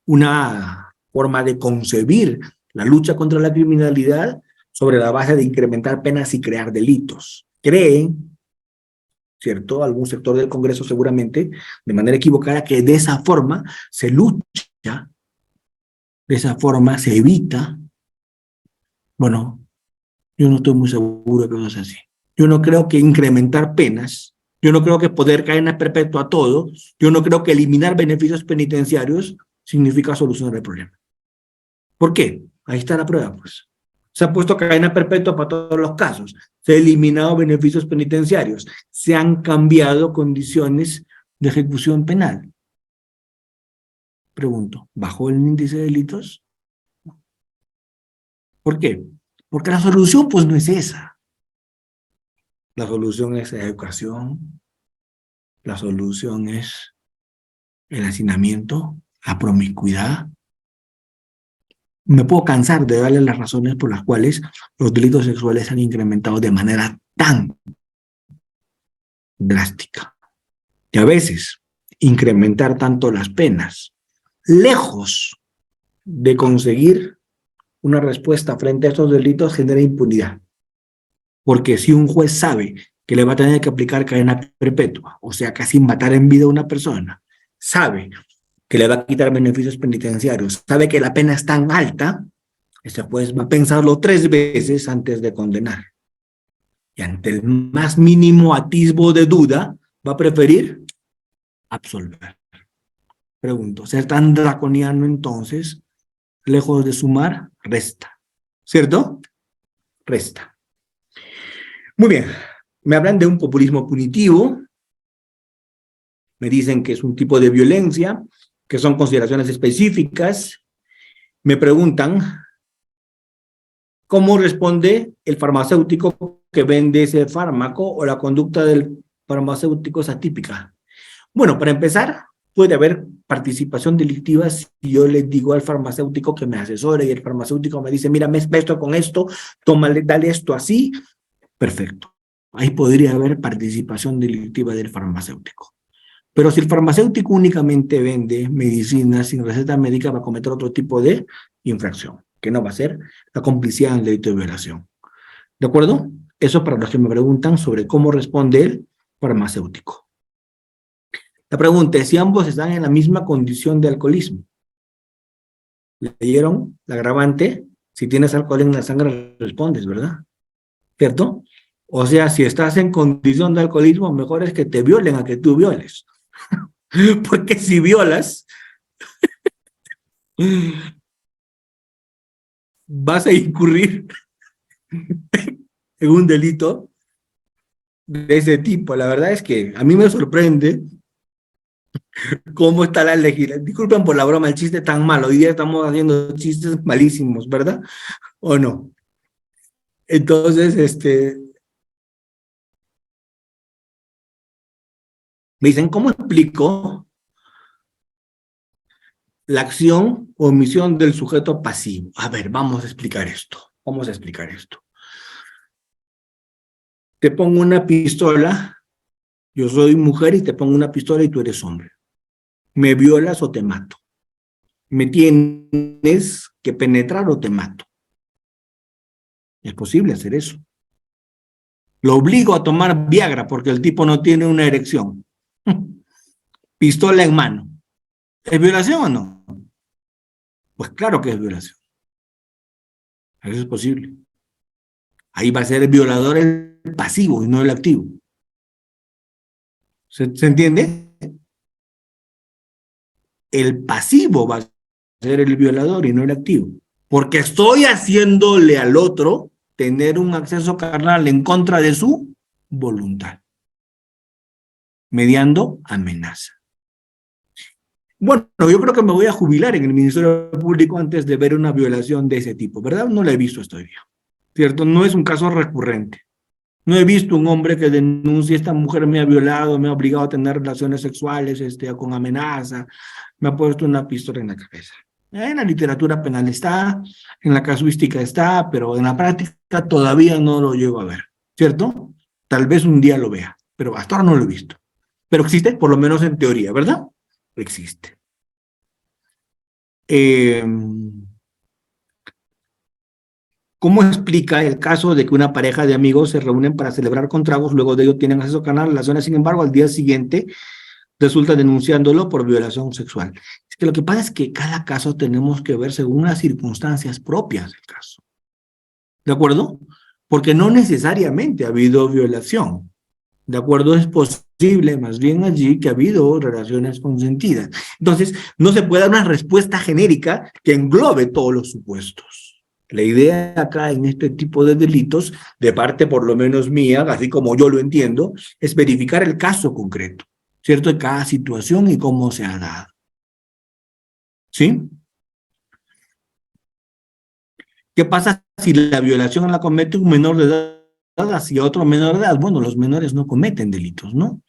Una forma de concebir la lucha contra la criminalidad sobre la base de incrementar penas y crear delitos. Creen, ¿cierto?, algún sector del Congreso seguramente, de manera equivocada, que de esa forma se lucha, de esa forma se evita. Bueno, yo no estoy muy seguro de que eso es así. Yo no creo que incrementar penas, yo no creo que poder cadena perpetua a todo, yo no creo que eliminar beneficios penitenciarios significa solucionar el problema. ¿Por qué? Ahí está la prueba, pues. Se ha puesto cadena perpetua para todos los casos. Se han eliminado beneficios penitenciarios. Se han cambiado condiciones de ejecución penal. Pregunto, ¿bajó el índice de delitos? ¿Por qué? Porque la solución pues no es esa. La solución es la educación. La solución es el hacinamiento, la promiscuidad. Me puedo cansar de darle las razones por las cuales los delitos sexuales han incrementado de manera tan drástica. Y a veces, incrementar tanto las penas, lejos de conseguir una respuesta frente a estos delitos, genera impunidad. Porque si un juez sabe que le va a tener que aplicar cadena perpetua, o sea, casi matar en vida a una persona, sabe que le va a quitar beneficios penitenciarios, sabe que la pena es tan alta, este juez va a pensarlo 3 veces antes de condenar. Y ante el más mínimo atisbo de duda, va a preferir absolver. Pregunto, ¿ser tan draconiano entonces, lejos de sumar, resta? ¿Cierto? Resta. Muy bien, me hablan de un populismo punitivo, me dicen que es un tipo de violencia, que son consideraciones específicas, me preguntan cómo responde el farmacéutico que vende ese fármaco o la conducta del farmacéutico es atípica. Bueno, para empezar, puede haber participación delictiva si yo le digo al farmacéutico que me asesore y el farmacéutico me dice, mira, mezcla esto con esto, tómale, dale esto así, perfecto. Ahí podría haber participación delictiva del farmacéutico. Pero si el farmacéutico únicamente vende medicina sin receta médica, va a cometer otro tipo de infracción, que no va a ser la complicidad en el delito de violación. ¿De acuerdo? Eso para los que me preguntan sobre cómo responde el farmacéutico. La pregunta es si ambos están en la misma condición de alcoholismo. ¿Leyeron la agravante? Si tienes alcohol en la sangre, respondes, ¿verdad? ¿Cierto? O sea, si estás en condición de alcoholismo, mejor es que te violen a que tú violes. Porque si violas, vas a incurrir en un delito de ese tipo. La verdad es que a mí me sorprende cómo está la legislación. Disculpen por la broma, el chiste tan malo. Hoy día estamos haciendo chistes malísimos, ¿verdad? ¿O no? Entonces, me dicen, ¿cómo explico la acción o omisión del sujeto pasivo? A ver, vamos a explicar esto. Vamos a explicar esto. Te pongo una pistola, yo soy mujer y te pongo una pistola y tú eres hombre. Me violas o te mato. Me tienes que penetrar o te mato. Es posible hacer eso. Lo obligo a tomar Viagra porque el tipo no tiene una erección. Pistola en mano. ¿Es violación o no? Pues claro que es violación. Eso es posible. Ahí va a ser el violador el pasivo y no el activo. ¿Se entiende? El pasivo va a ser el violador y no el activo. Porque estoy haciéndole al otro tener un acceso carnal en contra de su voluntad, mediando amenaza. Bueno, yo creo que me voy a jubilar en el Ministerio Público antes de ver una violación de ese tipo, ¿verdad? No la he visto hasta hoy día, ¿cierto? No es un caso recurrente. No he visto un hombre que denuncie, esta mujer me ha violado, me ha obligado a tener relaciones sexuales con amenaza, me ha puesto una pistola en la cabeza. En la literatura penal está, en la casuística está, pero en la práctica todavía no lo llego a ver, ¿cierto? Tal vez un día lo vea, pero hasta ahora no lo he visto. Pero existe, por lo menos en teoría, ¿verdad? Existe. ¿Cómo explica el caso de que una pareja de amigos se reúnen para celebrar con tragos, luego de ello tienen acceso a canal, relaciones, sin embargo, al día siguiente resulta denunciándolo por violación sexual? Es que lo que pasa es que cada caso tenemos que ver según las circunstancias propias del caso. ¿De acuerdo? Porque no necesariamente ha habido violación. ¿De acuerdo? Es posible más bien allí que ha habido relaciones consentidas. Entonces, no se puede dar una respuesta genérica que englobe todos los supuestos. La idea acá en este tipo de delitos, de parte por lo menos mía, así como yo lo entiendo, es verificar el caso concreto, ¿cierto? De cada situación y cómo se ha dado. ¿Sí? ¿Qué pasa si la violación la comete un menor de edad hacia otro menor de edad? Bueno, los menores no cometen delitos, ¿no?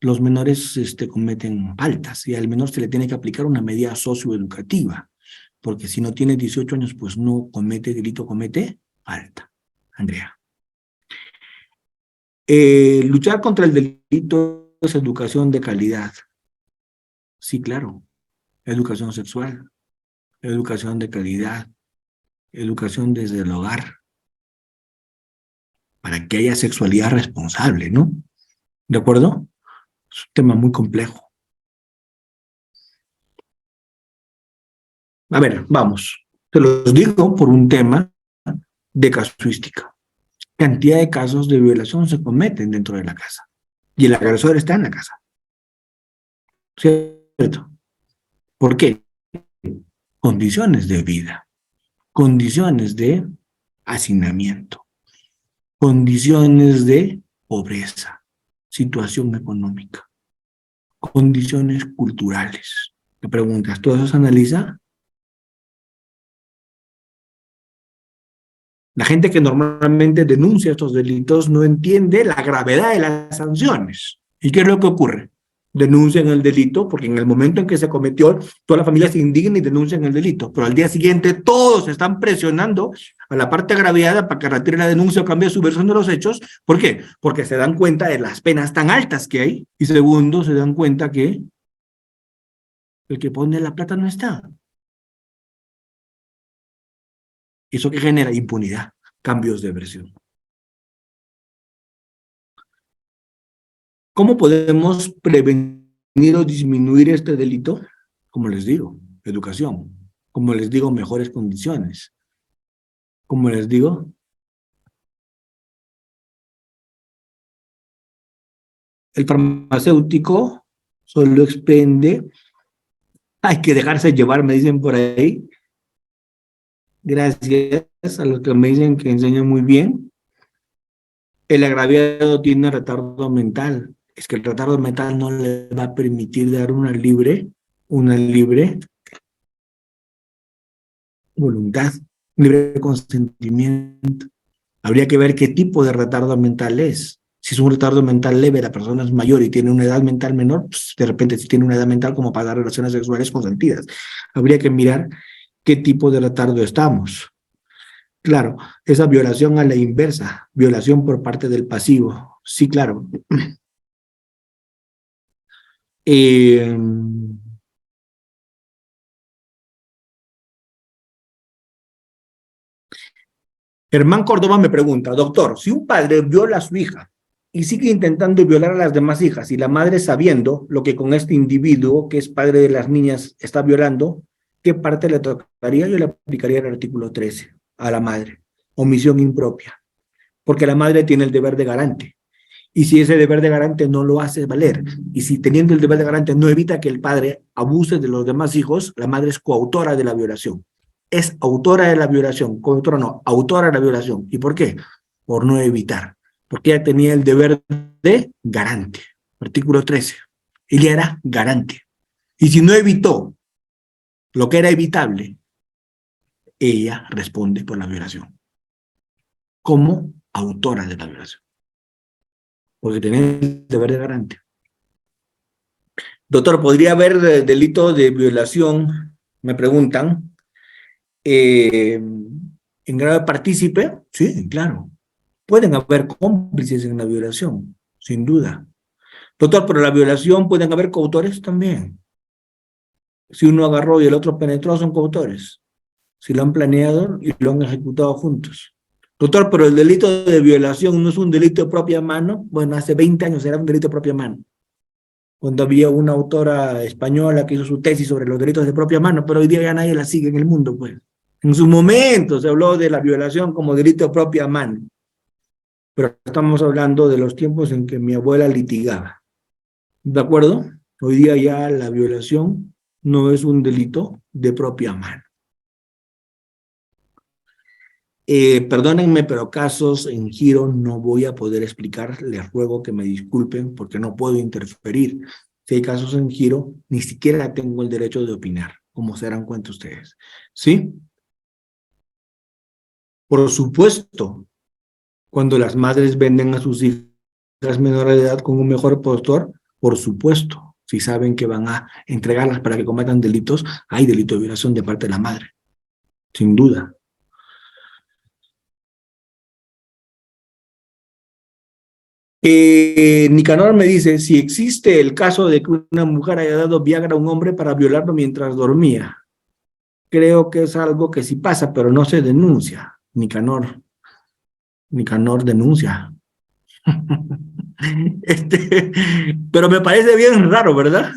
Los menores cometen faltas y al menor se le tiene que aplicar una medida socioeducativa, porque si no tiene 18 años, pues no comete delito, comete falta. Andrea. Luchar contra el delito es educación de calidad. Sí, claro. Educación sexual, educación de calidad, educación desde el hogar, para que haya sexualidad responsable, ¿no? ¿De acuerdo? Es un tema muy complejo. A ver, vamos. Te los digo por un tema de casuística. Cantidad de casos de violación se cometen dentro de la casa. Y el agresor está en la casa. ¿Cierto? ¿Por qué? Condiciones de vida, condiciones de hacinamiento, condiciones de pobreza, situación económica, condiciones culturales. ¿Te preguntas, todo eso se analiza? La gente que normalmente denuncia estos delitos no entiende la gravedad de las sanciones. ¿Y qué es lo que ocurre? Denuncian el delito porque en el momento en que se cometió, toda la familia se indigna y denuncian el delito. Pero al día siguiente todos están presionando a la parte agraviada para que retire la denuncia o cambie su versión de los hechos. ¿Por qué? Porque se dan cuenta de las penas tan altas que hay. Y segundo, se dan cuenta que el que pone la plata no está. ¿Eso que genera? Impunidad, cambios de versión. ¿Cómo podemos prevenir o disminuir este delito? Como les digo, educación. Como les digo, mejores condiciones. Como les digo, el farmacéutico solo expende, hay que dejarse llevar, me dicen por ahí. Gracias a los que me dicen que enseño muy bien. El agraviado tiene retardo mental. Es que el retardo mental no le va a permitir dar una libre voluntad, libre consentimiento. Habría que ver qué tipo de retardo mental es. Si es un retardo mental leve, la persona es mayor y tiene una edad mental menor, pues de repente si tiene una edad mental como para dar relaciones sexuales consentidas. Habría que mirar qué tipo de retardo estamos. Claro, esa violación a la inversa, violación por parte del pasivo. Sí, claro. Eh, Germán Córdoba me pregunta, doctor, si un padre viola a su hija y sigue intentando violar a las demás hijas y la madre sabiendo lo que con este individuo, que es padre de las niñas, está violando, ¿qué parte le tocaría? Yo le aplicaría el artículo 13 a la madre, omisión impropia, porque la madre tiene el deber de garante. Y si ese deber de garante no lo hace valer, y si teniendo el deber de garante no evita que el padre abuse de los demás hijos, la madre es coautora de la violación. Es autora de la violación, coautora no, autora de la violación. ¿Y por qué? Por no evitar, porque ella tenía el deber de garante. Artículo 13. Ella era garante. Y si no evitó lo que era evitable, ella responde por la violación, como autora de la violación, porque tenía el deber de garante. Doctor, ¿podría haber delito de violación? Me preguntan. ¿En grado de partícipe? Sí, claro. Pueden haber cómplices en la violación, sin duda. Doctor, pero la violación pueden haber coautores también. Si uno agarró y el otro penetró, son coautores. Si lo han planeado y lo han ejecutado juntos. Doctor, pero el delito de violación no es un delito de propia mano. Bueno, hace 20 años era un delito de propia mano, cuando había una autora española que hizo su tesis sobre los delitos de propia mano, pero hoy día ya nadie la sigue en el mundo, pues. En su momento se habló de la violación como delito de propia mano, pero estamos hablando de los tiempos en que mi abuela litigaba. ¿De acuerdo? Hoy día ya la violación no es un delito de propia mano. Perdónenme, pero casos en giro no voy a poder explicar. Les ruego que me disculpen porque no puedo interferir. Si hay casos en giro, ni siquiera tengo el derecho de opinar, como se darán cuenta ustedes. ¿Sí? Por supuesto, cuando las madres venden a sus hijas menores de edad con un mejor postor, por supuesto, si saben que van a entregarlas para que cometan delitos, hay delito de violación de parte de la madre, sin duda. Nicanor me dice, si existe el caso de que una mujer haya dado Viagra a un hombre para violarlo mientras dormía, creo que es algo que sí pasa, pero no se denuncia. Nicanor denuncia. Pero me parece bien raro, ¿verdad?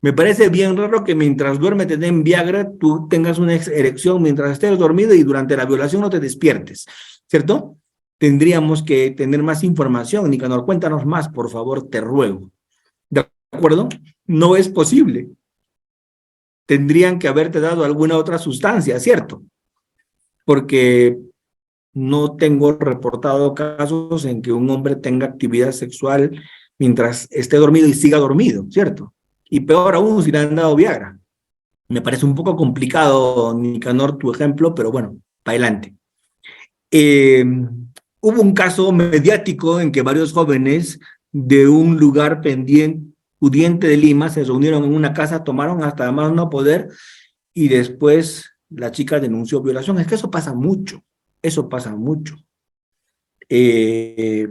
Me parece bien raro que mientras duerme te den Viagra, tú tengas una erección mientras estés dormido y durante la violación no te despiertes, ¿cierto? Tendríamos que tener más información. Nicanor, cuéntanos más, por favor, te ruego. ¿De acuerdo? No es posible. Tendrían que haberte dado alguna otra sustancia, ¿cierto? Porque no tengo reportado casos en que un hombre tenga actividad sexual mientras esté dormido y siga dormido, ¿cierto? Y peor aún si le han dado Viagra. Me parece un poco complicado, Nicanor, tu ejemplo, pero bueno, para adelante. Hubo un caso mediático en que varios jóvenes de un lugar pudiente de Lima se reunieron en una casa, tomaron hasta más no poder y después la chica denunció violación. Es que eso pasa mucho, eso pasa mucho. El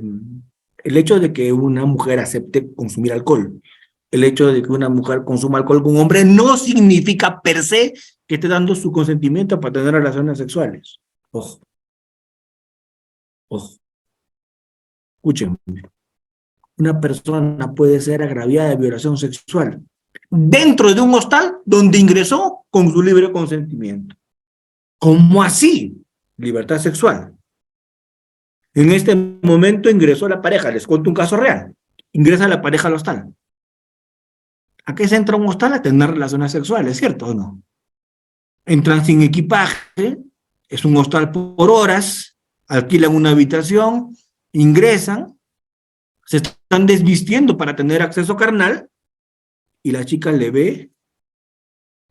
hecho de que una mujer acepte consumir alcohol, el hecho de que una mujer consuma alcohol con un hombre no significa per se que esté dando su consentimiento para tener relaciones sexuales. Ojo, ojo, escúchenme. Una persona puede ser agraviada de violación sexual dentro de un hostal donde ingresó con su libre consentimiento. ¿Cómo así? Libertad sexual. En este momento ingresó la pareja, les cuento un caso real. Ingresa la pareja al hostal. ¿A qué se entra a un hostal? A tener relaciones sexuales, ¿cierto o no? Entran sin equipaje, es un hostal por horas, alquilan una habitación, ingresan, se están desvistiendo para tener acceso carnal y la chica le ve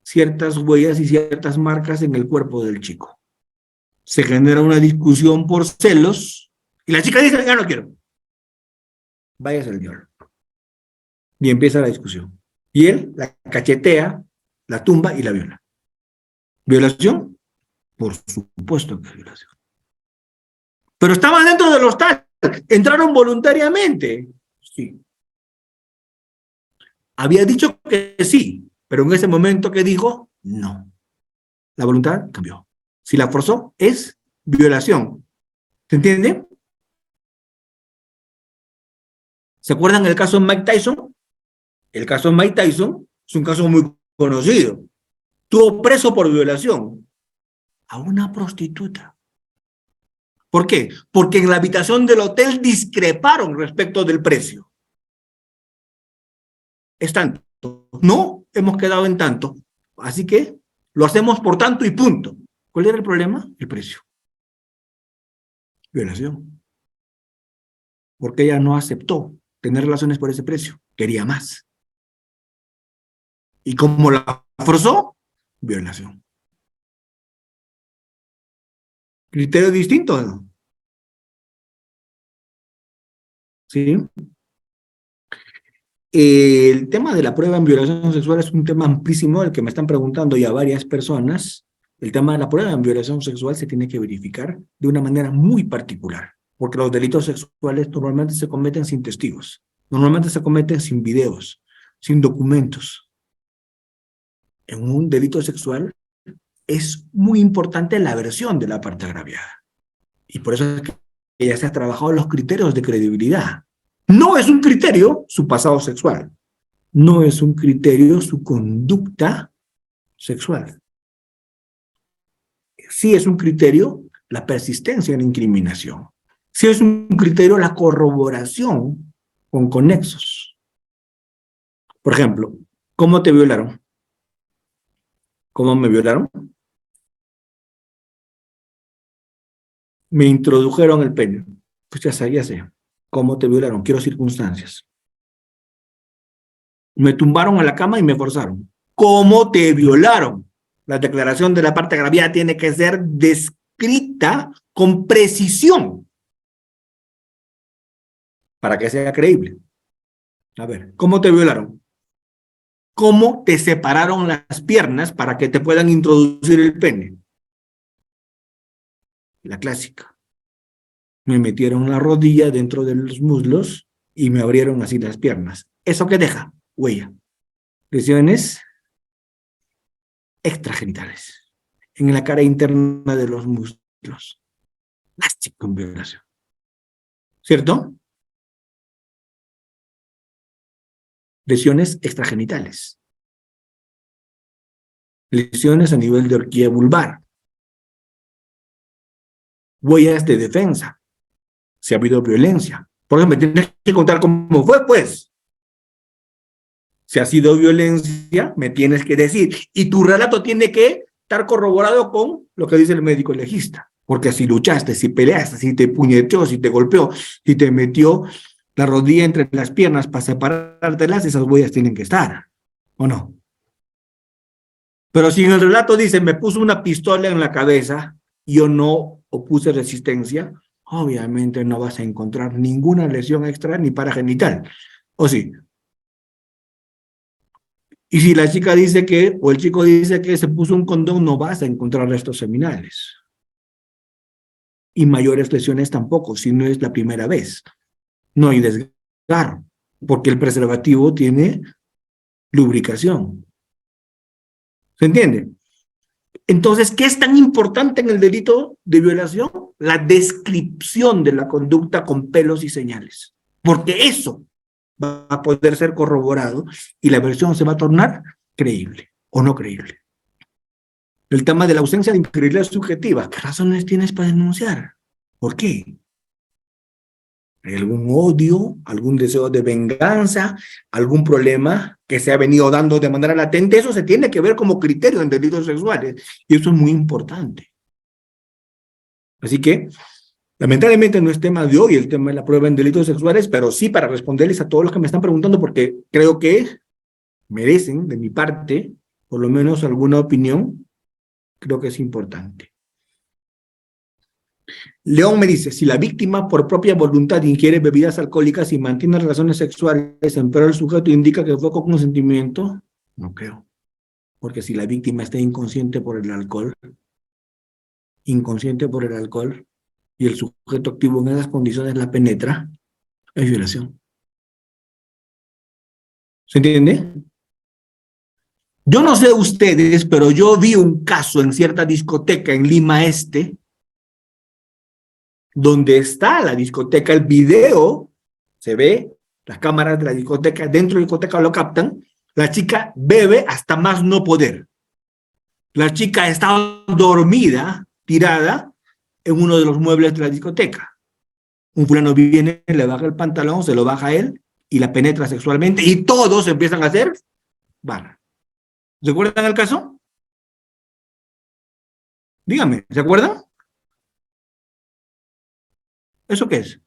ciertas huellas y ciertas marcas en el cuerpo del chico. Se genera una discusión por celos y la chica dice, ya no quiero. Váyase al diablo. Y empieza la discusión. Y él la cachetea, la tumba y la viola. ¿Violación? Por supuesto que es violación. Pero estaban dentro del hostal, entraron voluntariamente. Sí. Había dicho que sí, pero en ese momento que dijo, no. La voluntad cambió. Si la forzó, es violación. ¿Se entiende? ¿Se acuerdan del caso de Mike Tyson? El caso de Mike Tyson es un caso muy conocido. Tuvo preso por violación a una prostituta. ¿Por qué? Porque en la habitación del hotel discreparon respecto del precio. Es tanto. No, hemos quedado en tanto. Así que lo hacemos por tanto y punto. ¿Cuál era el problema? El precio. Violación. Porque ella no aceptó tener relaciones por ese precio. Quería más. ¿Y cómo la forzó? Violación. ¿Criterio distinto? ¿No? ¿Sí? El tema de la prueba en violación sexual es un tema amplísimo, el que me están preguntando ya varias personas. El tema de la prueba en violación sexual se tiene que verificar de una manera muy particular, porque los delitos sexuales normalmente se cometen sin testigos, normalmente se cometen sin videos, sin documentos. En un delito sexual es muy importante la versión de la parte agraviada. Y por eso es que ya se ha trabajado los criterios de credibilidad. No es un criterio su pasado sexual. No es un criterio su conducta sexual. Sí es un criterio la persistencia en la incriminación. Sí es un criterio la corroboración con conexos. Por ejemplo, ¿cómo te violaron? ¿Cómo me violaron? Me introdujeron el pene. Pues ya sé. ¿Cómo te violaron? Quiero circunstancias. Me tumbaron a la cama y me forzaron. ¿Cómo te violaron? La declaración de la parte agraviada tiene que ser descrita con precisión para que sea creíble. A ver, ¿cómo te violaron? ¿Cómo te separaron las piernas para que te puedan introducir el pene? La clásica. Me metieron la rodilla dentro de los muslos y me abrieron así las piernas. ¿Eso qué deja? Huella. Lesiones extragenitales en la cara interna de los muslos. Clásico con violación. ¿Cierto? Lesiones extragenitales. Lesiones a nivel de horquilla vulvar. Huellas de defensa. Si ha habido violencia. Por eso me tienes que contar cómo fue, pues. Si ha sido violencia, me tienes que decir. Y tu relato tiene que estar corroborado con lo que dice el médico legista. Porque si luchaste, si peleaste, si te puñeteó, si te golpeó, si te metió la rodilla entre las piernas para separártelas, esas huellas tienen que estar. ¿O no? Pero si en el relato dice, me puso una pistola en la cabeza, y yo no opuse resistencia, obviamente no vas a encontrar ninguna lesión extra ni paragenital. ¿O sí? Y si la chica dice que, o el chico dice que se puso un condón, no vas a encontrar restos seminales. Y mayores lesiones tampoco, si no es la primera vez. No hay desgarro, porque el preservativo tiene lubricación. ¿Se entiende? Entonces, ¿qué es tan importante en el delito de violación? La descripción de la conducta con pelos y señales. Porque eso va a poder ser corroborado y la versión se va a tornar creíble o no creíble. El tema de la ausencia de integridad subjetiva. ¿Qué razones tienes para denunciar? ¿Por qué? ¿Hay algún odio, algún deseo de venganza, algún problema que se ha venido dando de manera latente? Eso se tiene que ver como criterio en delitos sexuales y eso es muy importante. Así que, lamentablemente no es tema de hoy el tema de la prueba en delitos sexuales, pero sí para responderles a todos los que me están preguntando, porque creo que merecen, de mi parte, por lo menos alguna opinión, creo que es importante. León me dice, si la víctima por propia voluntad ingiere bebidas alcohólicas y mantiene relaciones sexuales, pero el sujeto indica que fue con consentimiento, no creo. Porque si la víctima está inconsciente por el alcohol, y el sujeto activo en esas condiciones la penetra, es violación. ¿Se entiende? Yo no sé ustedes, pero yo vi un caso en cierta discoteca en Lima Este, donde está la discoteca, el video, se ve, las cámaras de la discoteca, dentro de la discoteca lo captan, la chica bebe hasta más no poder. La chica está dormida, tirada, en uno de los muebles de la discoteca. Un fulano viene, le baja el pantalón, se lo baja a él, y la penetra sexualmente, y todos empiezan a hacer barra. ¿Se acuerdan el caso? Dígame, ¿se acuerdan? ¿Eso qué es?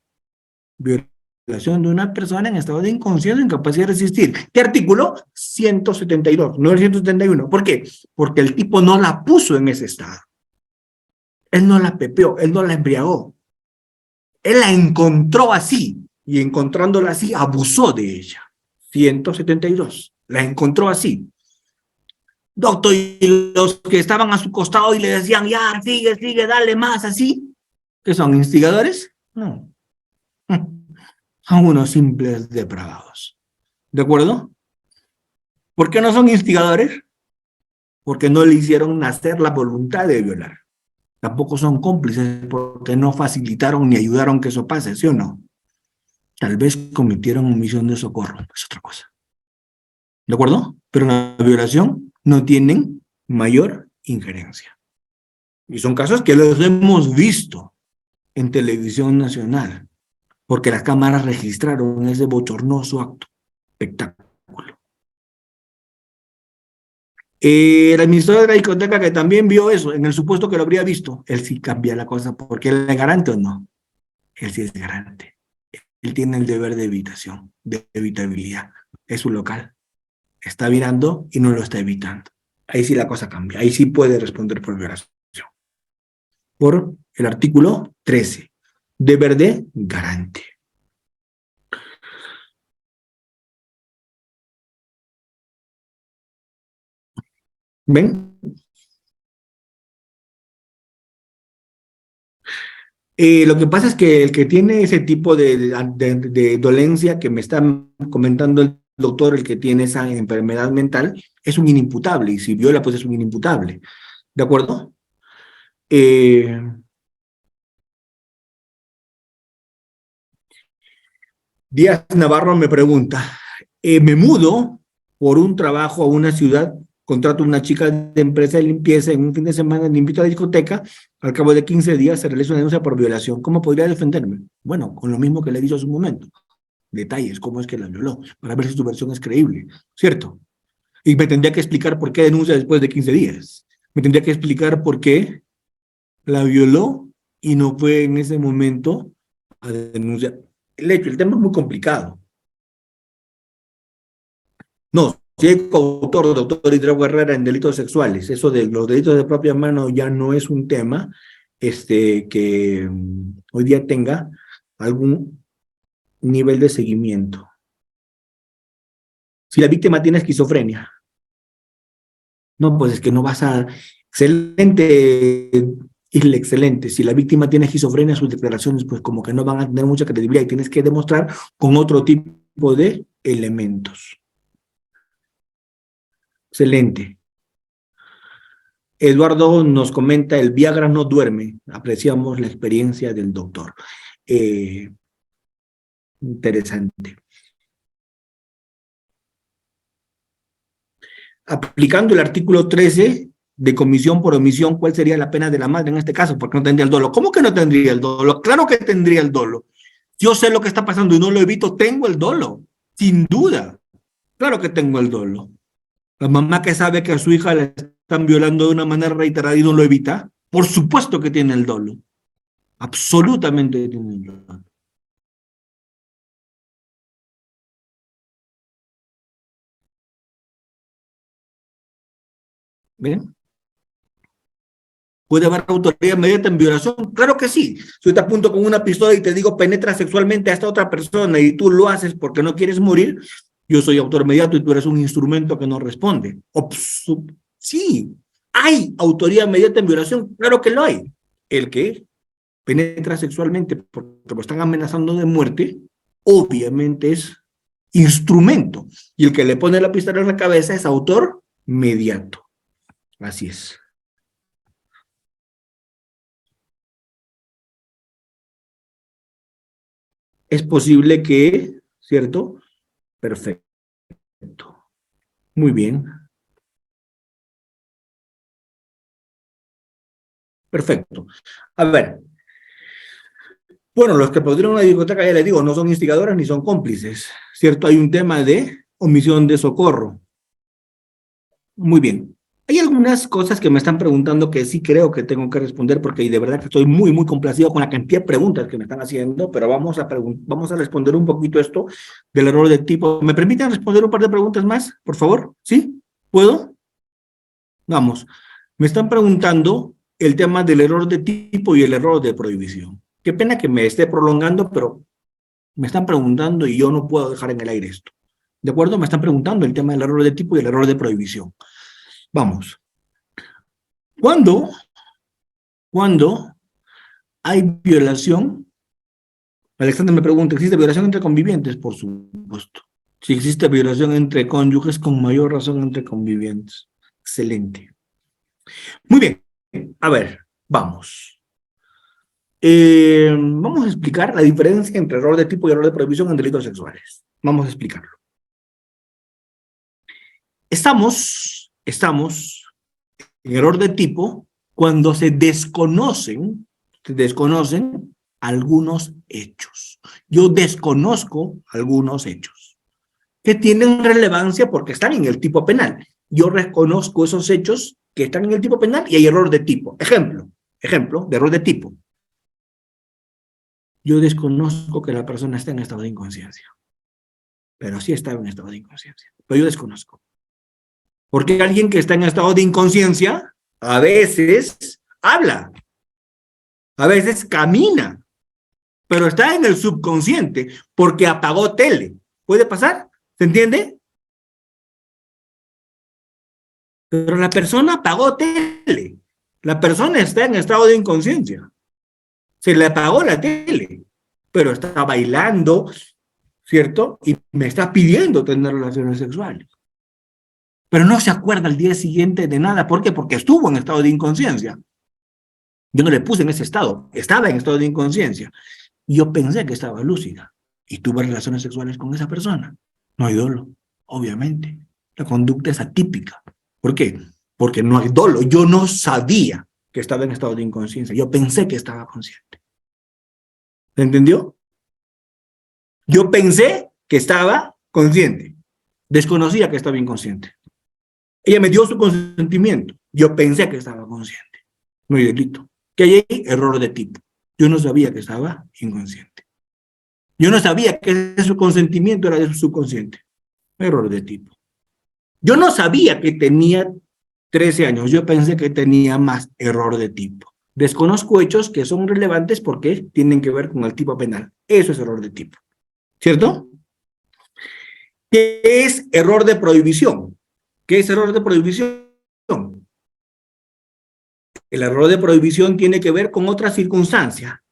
Violación de una persona en estado de inconsciencia o incapacidad de resistir. ¿Qué artículo? 172, no el 171. ¿Por qué? Porque el tipo no la puso en ese estado. Él no la pepeó, él no la embriagó. Él la encontró así, y encontrándola así, abusó de ella. 172. La encontró así. Doctor, y los que estaban a su costado y le decían, ya, sigue, dale más, así, ¿qué son, instigadores? No. Son unos simples depravados. ¿De acuerdo? ¿Por qué no son instigadores? Porque no le hicieron nacer la voluntad de violar. Tampoco son cómplices porque no facilitaron ni ayudaron que eso pase, ¿sí o no? Tal vez cometieron omisión de socorro, es otra cosa. ¿De acuerdo? Pero en la violación no tienen mayor injerencia. Y son casos que los hemos visto en televisión nacional, porque las cámaras registraron ese bochornoso acto, espectáculo. El administrador de la discoteca que también vio eso, en el supuesto que lo habría visto, él sí cambia la cosa, porque él es garante o no. Él sí es garante. Él tiene el deber de evitación, de evitabilidad. Es su local. Está virando y no lo está evitando. Ahí sí la cosa cambia. Ahí sí puede responder por violación. Por el artículo 13. Deber de garante. ¿Ven? Lo que pasa es que el que tiene ese tipo de dolencia que me está comentando el doctor, el que tiene esa enfermedad mental, es un inimputable, y si viola, pues es un inimputable. ¿De acuerdo? Díaz Navarro me pregunta, me mudo por un trabajo a una ciudad, contrato a una chica de empresa de limpieza en un fin de semana, le invito a la discoteca, al cabo de 15 días se realiza una denuncia por violación. ¿Cómo podría defenderme? Bueno, con lo mismo que le he dicho hace un momento. Detalles, cómo es que la violó, para ver si su versión es creíble, ¿cierto? Y me tendría que explicar por qué denuncia después de 15 días. Me tendría que explicar por qué la violó y no fue en ese momento a denunciar. El tema es muy complicado. No, soy coautor, doctor Hidrogo Herrera, en delitos sexuales. Eso de los delitos de propia mano ya no es un tema que hoy día tenga algún nivel de seguimiento. Si la víctima tiene esquizofrenia, no, pues es que no vas a... Excelente, Isla, excelente. Si la víctima tiene esquizofrenia, sus declaraciones pues como que no van a tener mucha credibilidad y tienes que demostrar con otro tipo de elementos. Excelente. Eduardo nos comenta, el Viagra no duerme. Apreciamos la experiencia del doctor. Interesante. Aplicando el artículo 13 de comisión por omisión, ¿cuál sería la pena de la madre en este caso? Porque no tendría el dolo. ¿Cómo que no tendría el dolo? Claro que tendría el dolo. Yo sé lo que está pasando y no lo evito, tengo el dolo. Sin duda. Claro que tengo el dolo. La mamá que sabe que a su hija le están violando de una manera reiterada y no lo evita, por supuesto que tiene el dolo. Absolutamente tiene el dolo. ¿Ven? ¿Puede haber autoridad inmediata en violación? Claro que sí. Si yo te apunto con una pistola y te digo penetra sexualmente a esta otra persona y tú lo haces porque no quieres morir, yo soy autor inmediato y tú eres un instrumento que no responde. Sí, hay autoridad inmediata en violación, claro que lo hay. El que penetra sexualmente porque lo están amenazando de muerte, obviamente es instrumento. Y el que le pone la pistola en la cabeza es autor mediato. Así es. Es posible que, ¿cierto? Perfecto. Muy bien. Perfecto. A ver, bueno, los que podrían una discoteca, ya les digo, no son instigadores ni son cómplices, ¿cierto? Hay un tema de omisión de socorro. Muy bien. Hay algunas cosas que me están preguntando que sí creo que tengo que responder porque de verdad que estoy muy, muy complacido con la cantidad de preguntas que me están haciendo, pero vamos a responder un poquito esto del error de tipo. ¿Me permiten responder un par de preguntas más, por favor? ¿Sí? ¿Puedo? Vamos. Me están preguntando el tema del error de tipo y el error de prohibición. Qué pena que me esté prolongando, pero me están preguntando y yo no puedo dejar en el aire esto. ¿De acuerdo? Me están preguntando el tema del error de tipo y el error de prohibición. Vamos. ¿Cuándo hay violación? Alexander me pregunta, ¿existe violación entre convivientes? Por supuesto. Si existe violación entre cónyuges, con mayor razón entre convivientes. Excelente. Muy bien. A ver, vamos. Vamos a explicar la diferencia entre error de tipo y error de prohibición en delitos sexuales. Vamos a explicarlo. Estamos en error de tipo cuando se desconocen algunos hechos. Yo desconozco algunos hechos que tienen relevancia porque están en el tipo penal. yo reconozco esos hechos que están en el tipo penal y hay error de tipo. Ejemplo de error de tipo. Yo desconozco que la persona está en estado de inconsciencia, pero sí está en estado de inconsciencia, pero yo desconozco. Porque alguien que está en estado de inconsciencia a veces habla, a veces camina, pero está en el subconsciente porque apagó tele. ¿Puede pasar? ¿Se entiende? Pero la persona apagó tele. La persona está en estado de inconsciencia. Se le apagó la tele, pero está bailando, ¿cierto? Y me está pidiendo tener relaciones sexuales. Pero no se acuerda al día siguiente de nada. ¿Por qué? Porque estuvo en estado de inconsciencia. Yo no le puse en ese estado. Estaba en estado de inconsciencia. Y yo pensé que estaba lúcida. Y tuve relaciones sexuales con esa persona. No hay dolo, obviamente. La conducta es atípica. ¿Por qué? Porque no hay dolo. Yo no sabía que estaba en estado de inconsciencia. Yo pensé que estaba consciente. ¿Se entendió? Yo pensé que estaba consciente. Desconocía que estaba inconsciente. Ella me dio su consentimiento. Yo pensé que estaba consciente. No hay delito. Que hay ahí error de tipo. Yo no sabía que estaba inconsciente. Yo no sabía que su consentimiento era de su subconsciente. Error de tipo. Yo no sabía que tenía 13 años. Yo pensé que tenía más. Error de tipo. Desconozco hechos que son relevantes porque tienen que ver con el tipo penal. Eso es error de tipo. ¿Cierto? ¿Qué es error de prohibición? ¿Qué es error de prohibición? El error de prohibición tiene que ver con otra circunstancia.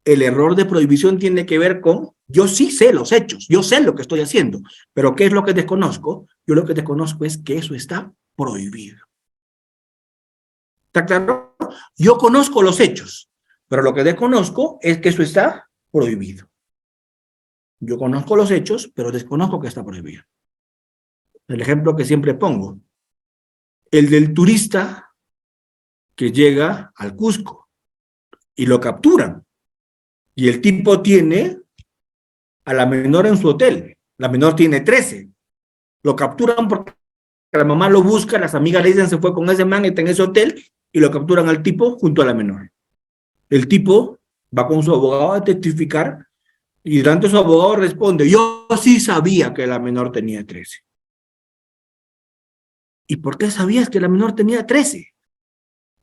El error de prohibición tiene que ver con, yo sí sé los hechos, yo sé lo que estoy haciendo, pero ¿qué es lo que desconozco? Yo lo que desconozco es que eso está prohibido. ¿Está claro? Yo conozco los hechos, pero lo que desconozco es que eso está prohibido. Yo conozco los hechos, pero desconozco que está prohibido. El ejemplo que siempre pongo, el del turista que llega al Cusco y lo capturan. Y el tipo tiene a la menor en su hotel. La menor tiene 13. Lo capturan porque la mamá lo busca, las amigas le dicen se fue con ese man, está en ese hotel, y lo capturan al tipo junto a la menor. El tipo va con su abogado a testificar y durante su abogado responde, yo sí sabía que la menor tenía 13. ¿Y por qué sabías que la menor tenía 13?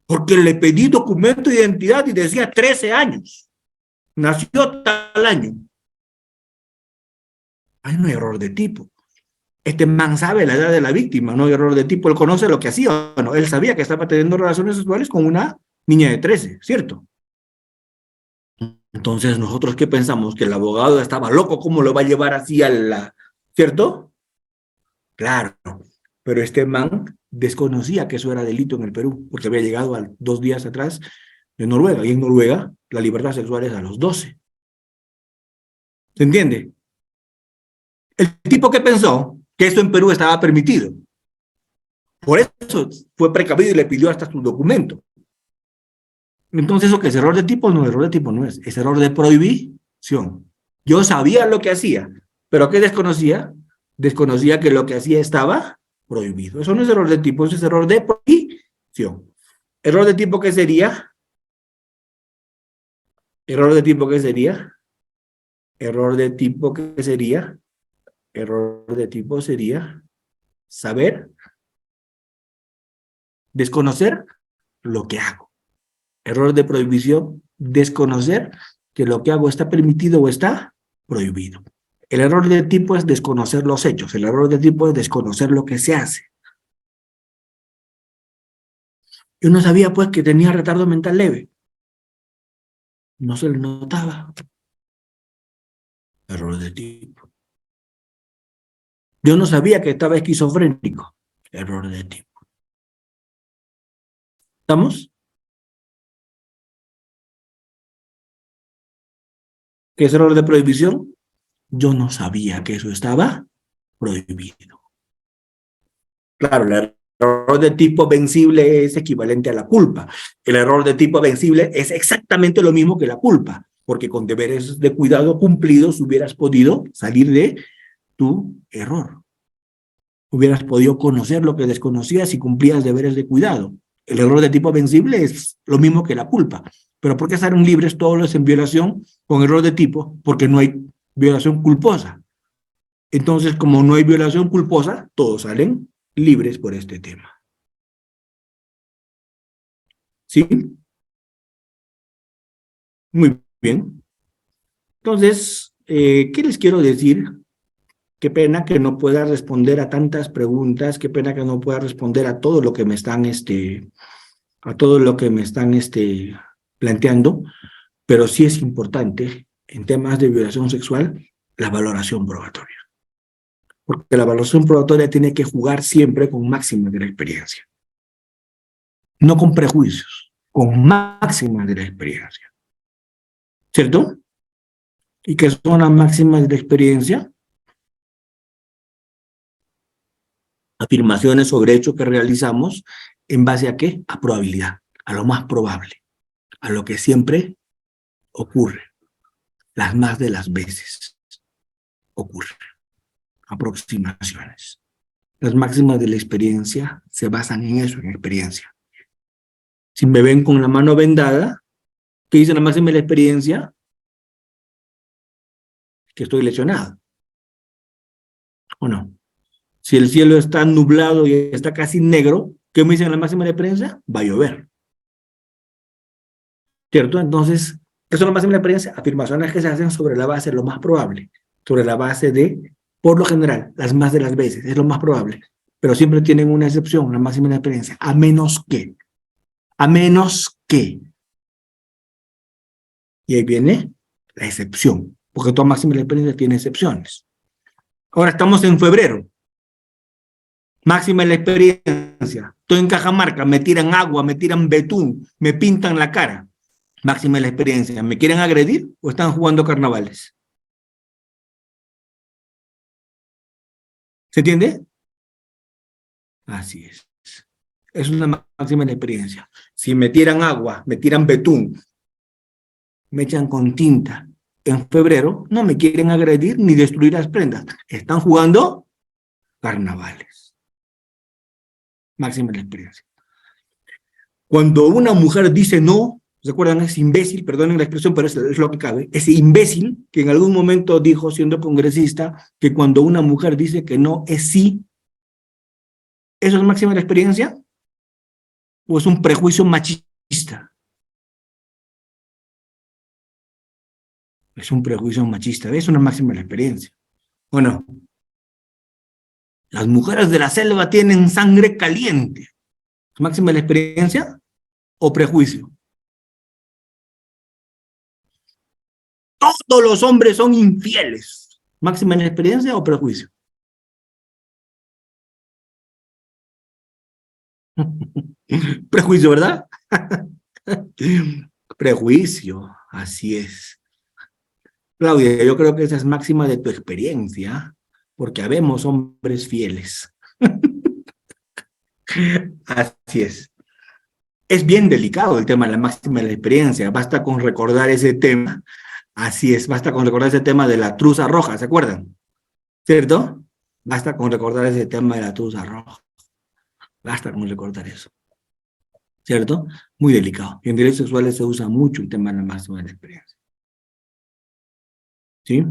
Porque le pedí documento de identidad y decía 13 años. Nació tal año. Hay un error de tipo. Este man sabe la edad de la víctima, no hay error de tipo. Él conoce lo que hacía. Bueno, él sabía que estaba teniendo relaciones sexuales con una niña de 13, ¿cierto? Entonces, ¿nosotros qué pensamos? Que el abogado estaba loco, ¿cómo lo va a llevar así a la... ¿Cierto? Claro, pero este man desconocía que eso era delito en el Perú, porque había llegado 2 días atrás de Noruega, y en Noruega la libertad sexual es a los 12. ¿Se entiende? El tipo que pensó que esto en Perú estaba permitido, por eso fue precavido y le pidió hasta su documento. Entonces, ¿eso qué es error de tipo? No, error de tipo no es error de prohibición. Yo sabía lo que hacía, pero ¿qué desconocía? Desconocía que lo que hacía estaba prohibido. Eso no es error de tipo, eso es error de prohibición. ¿Error de tipo qué sería? ¿Error de tipo qué sería? ¿Error de tipo qué sería? Error de tipo sería saber, desconocer lo que hago. Error de prohibición, desconocer que lo que hago está permitido o está prohibido. El error de tipo es desconocer los hechos. El error de tipo es desconocer lo que se hace. Yo no sabía, pues, que tenía retardo mental leve. No se le notaba. Error de tipo. Yo no sabía que estaba esquizofrénico. Error de tipo. ¿Estamos? ¿Qué es error de prohibición? Yo no sabía que eso estaba prohibido. Claro, el error de tipo vencible es equivalente a la culpa. El error de tipo vencible es exactamente lo mismo que la culpa, porque con deberes de cuidado cumplidos hubieras podido salir de tu error. Hubieras podido conocer lo que desconocías y cumplías deberes de cuidado. El error de tipo vencible es lo mismo que la culpa. Pero ¿por qué salen libres todos los en violación con error de tipo? Porque no hay violación culposa. Entonces, como no hay violación culposa, todos salen libres por este tema. ¿Sí? Muy bien. Entonces, ¿qué les quiero decir? Qué pena que no pueda responder a tantas preguntas, qué pena que no pueda responder a todo lo que me están, planteando, pero sí es importante en temas de violación sexual la valoración probatoria. Porque la valoración probatoria tiene que jugar siempre con máximas de la experiencia. No con prejuicios, con máximas de la experiencia. ¿Cierto? ¿Y qué son las máximas de la experiencia? Afirmaciones sobre hechos que realizamos en base a ¿qué? A probabilidad, a lo más probable, a lo que siempre ocurre, las más de las veces ocurre. Aproximaciones. Las máximas de la experiencia se basan en eso, en experiencia. Si me ven con la mano vendada, ¿qué dice la máxima de la experiencia? Que estoy lesionado. ¿O no? Si el cielo está nublado y está casi negro, ¿qué me dicen la máxima de la experiencia? Va a llover. ¿Cierto? Entonces, ¿qué son las máximas de la experiencia? Afirmaciones que se hacen sobre la base de lo más probable, sobre la base de, por lo general, las más de las veces, es lo más probable. Pero siempre tienen una excepción, la máxima de la experiencia, a menos que. Y ahí viene la excepción, porque toda máxima de la experiencia tiene excepciones. Ahora estamos en febrero. Máxima de la experiencia. Estoy en Cajamarca, me tiran agua, me tiran betún, me pintan la cara. Máxima de la experiencia. ¿Me quieren agredir o están jugando carnavales? ¿Se entiende? Así es. Es una máxima de la experiencia. Si me tiran agua, me tiran betún, me echan con tinta en febrero, no me quieren agredir ni destruir las prendas. Están jugando carnavales. Máxima de la experiencia. Cuando una mujer dice no, ¿recuerdan? Es imbécil, perdonen la expresión, pero es lo que cabe. Ese imbécil que en algún momento dijo, siendo congresista, que cuando una mujer dice que no es sí, ¿eso es máxima de la experiencia? ¿O es un prejuicio machista? Es un prejuicio machista, es una máxima de la experiencia. Bueno, las mujeres de la selva tienen sangre caliente. ¿Es máxima de la experiencia o prejuicio? Todos los hombres son infieles. ¿Máxima de la experiencia o prejuicio? Prejuicio, ¿verdad? Prejuicio, así es. Claudia, yo creo que esa es máxima de tu experiencia, porque habemos hombres fieles. Así es. Es bien delicado el tema de la máxima de la experiencia. Basta con recordar ese tema. Así es, basta con recordar ese tema de la truza roja, ¿se acuerdan? ¿Cierto? Basta con recordar ese tema de la truza roja. Basta con recordar eso. ¿Cierto? Muy delicado. Y en derechos sexuales se usa mucho el tema de la máxima de la experiencia. ¿Sí?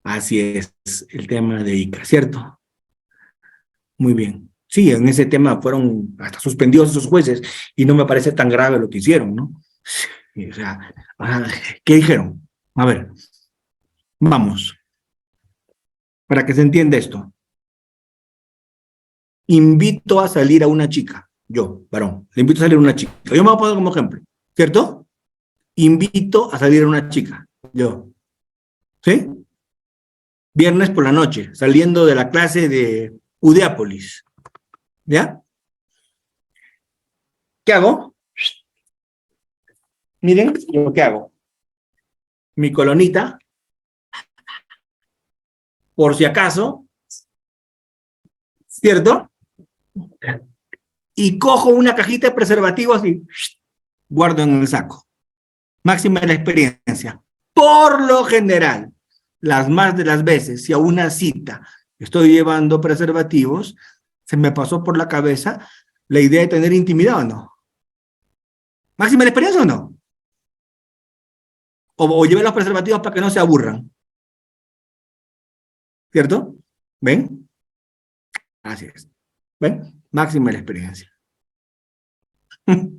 Así es, el tema de ICA, ¿cierto? Muy bien. Sí, en ese tema fueron hasta suspendidos esos jueces y no me parece tan grave lo que hicieron, ¿no? O sea, ¿qué dijeron? A ver, vamos, para que se entienda esto. Invito a salir a una chica, yo, varón, le invito a salir a una chica. Yo me voy a poner como ejemplo, ¿cierto? Invito a salir a una chica, yo, ¿sí? Viernes por la noche, saliendo de la clase de Udeápolis, ¿ya? ¿Qué hago? Miren lo que hago. Mi colonita, por si acaso, ¿cierto? Y cojo una cajita de preservativos y guardo en el saco. Máxima de la experiencia. Por lo general, las más de las veces, si a una cita estoy llevando preservativos, se me pasó por la cabeza la idea de tener intimidad o no. ¿Máxima la experiencia o no? O lleve los preservativos para que no se aburran. ¿Cierto? ¿Ven? Así es. ¿Ven? Máxima la experiencia.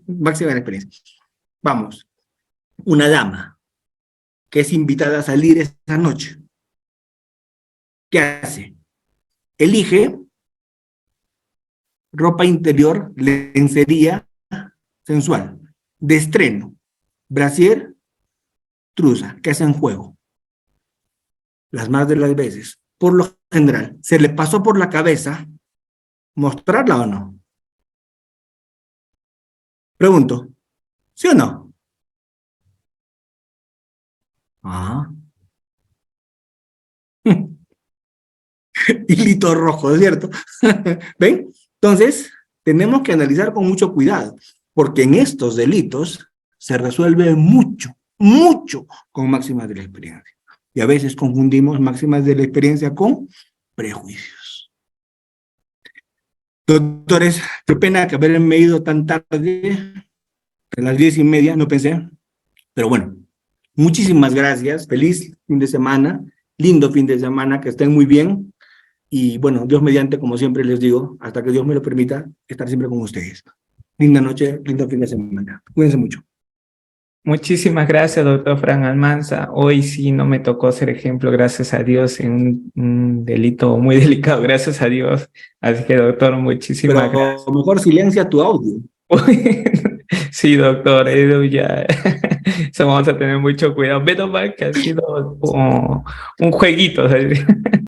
Máxima la experiencia. Vamos. Una dama que es invitada a salir esta noche. ¿Qué hace? Elige ropa interior, lencería sensual, de estreno, brasier, truza, que hace en juego. Las más de las veces, por lo general, ¿se le pasó por la cabeza mostrarla o no? Pregunto, ¿sí o no? Ah. Hilito rojo, ¿cierto? ¿Ven? Entonces, tenemos que analizar con mucho cuidado, porque en estos delitos se resuelve mucho, mucho con máximas de la experiencia. Y a veces confundimos máximas de la experiencia con prejuicios. Doctores, qué pena que haberme ido tan tarde, a las 10:30, no pensé, pero bueno, muchísimas gracias, feliz fin de semana, lindo fin de semana, que estén muy bien. Y bueno, Dios mediante, como siempre les digo, hasta que Dios me lo permita, estar siempre con ustedes. Linda noche, lindo fin de semana. Cuídense mucho. Muchísimas gracias, doctor Fran Almanza. Hoy sí no me tocó ser ejemplo, gracias a Dios, en un delito muy delicado, gracias a Dios. Así que, doctor, muchísimas gracias. Pero mejor silencia tu audio. Sí, doctor, Edu, ya. Eso vamos a tener mucho cuidado. Menos mal que ha sido como un jueguito. ¿Sabes?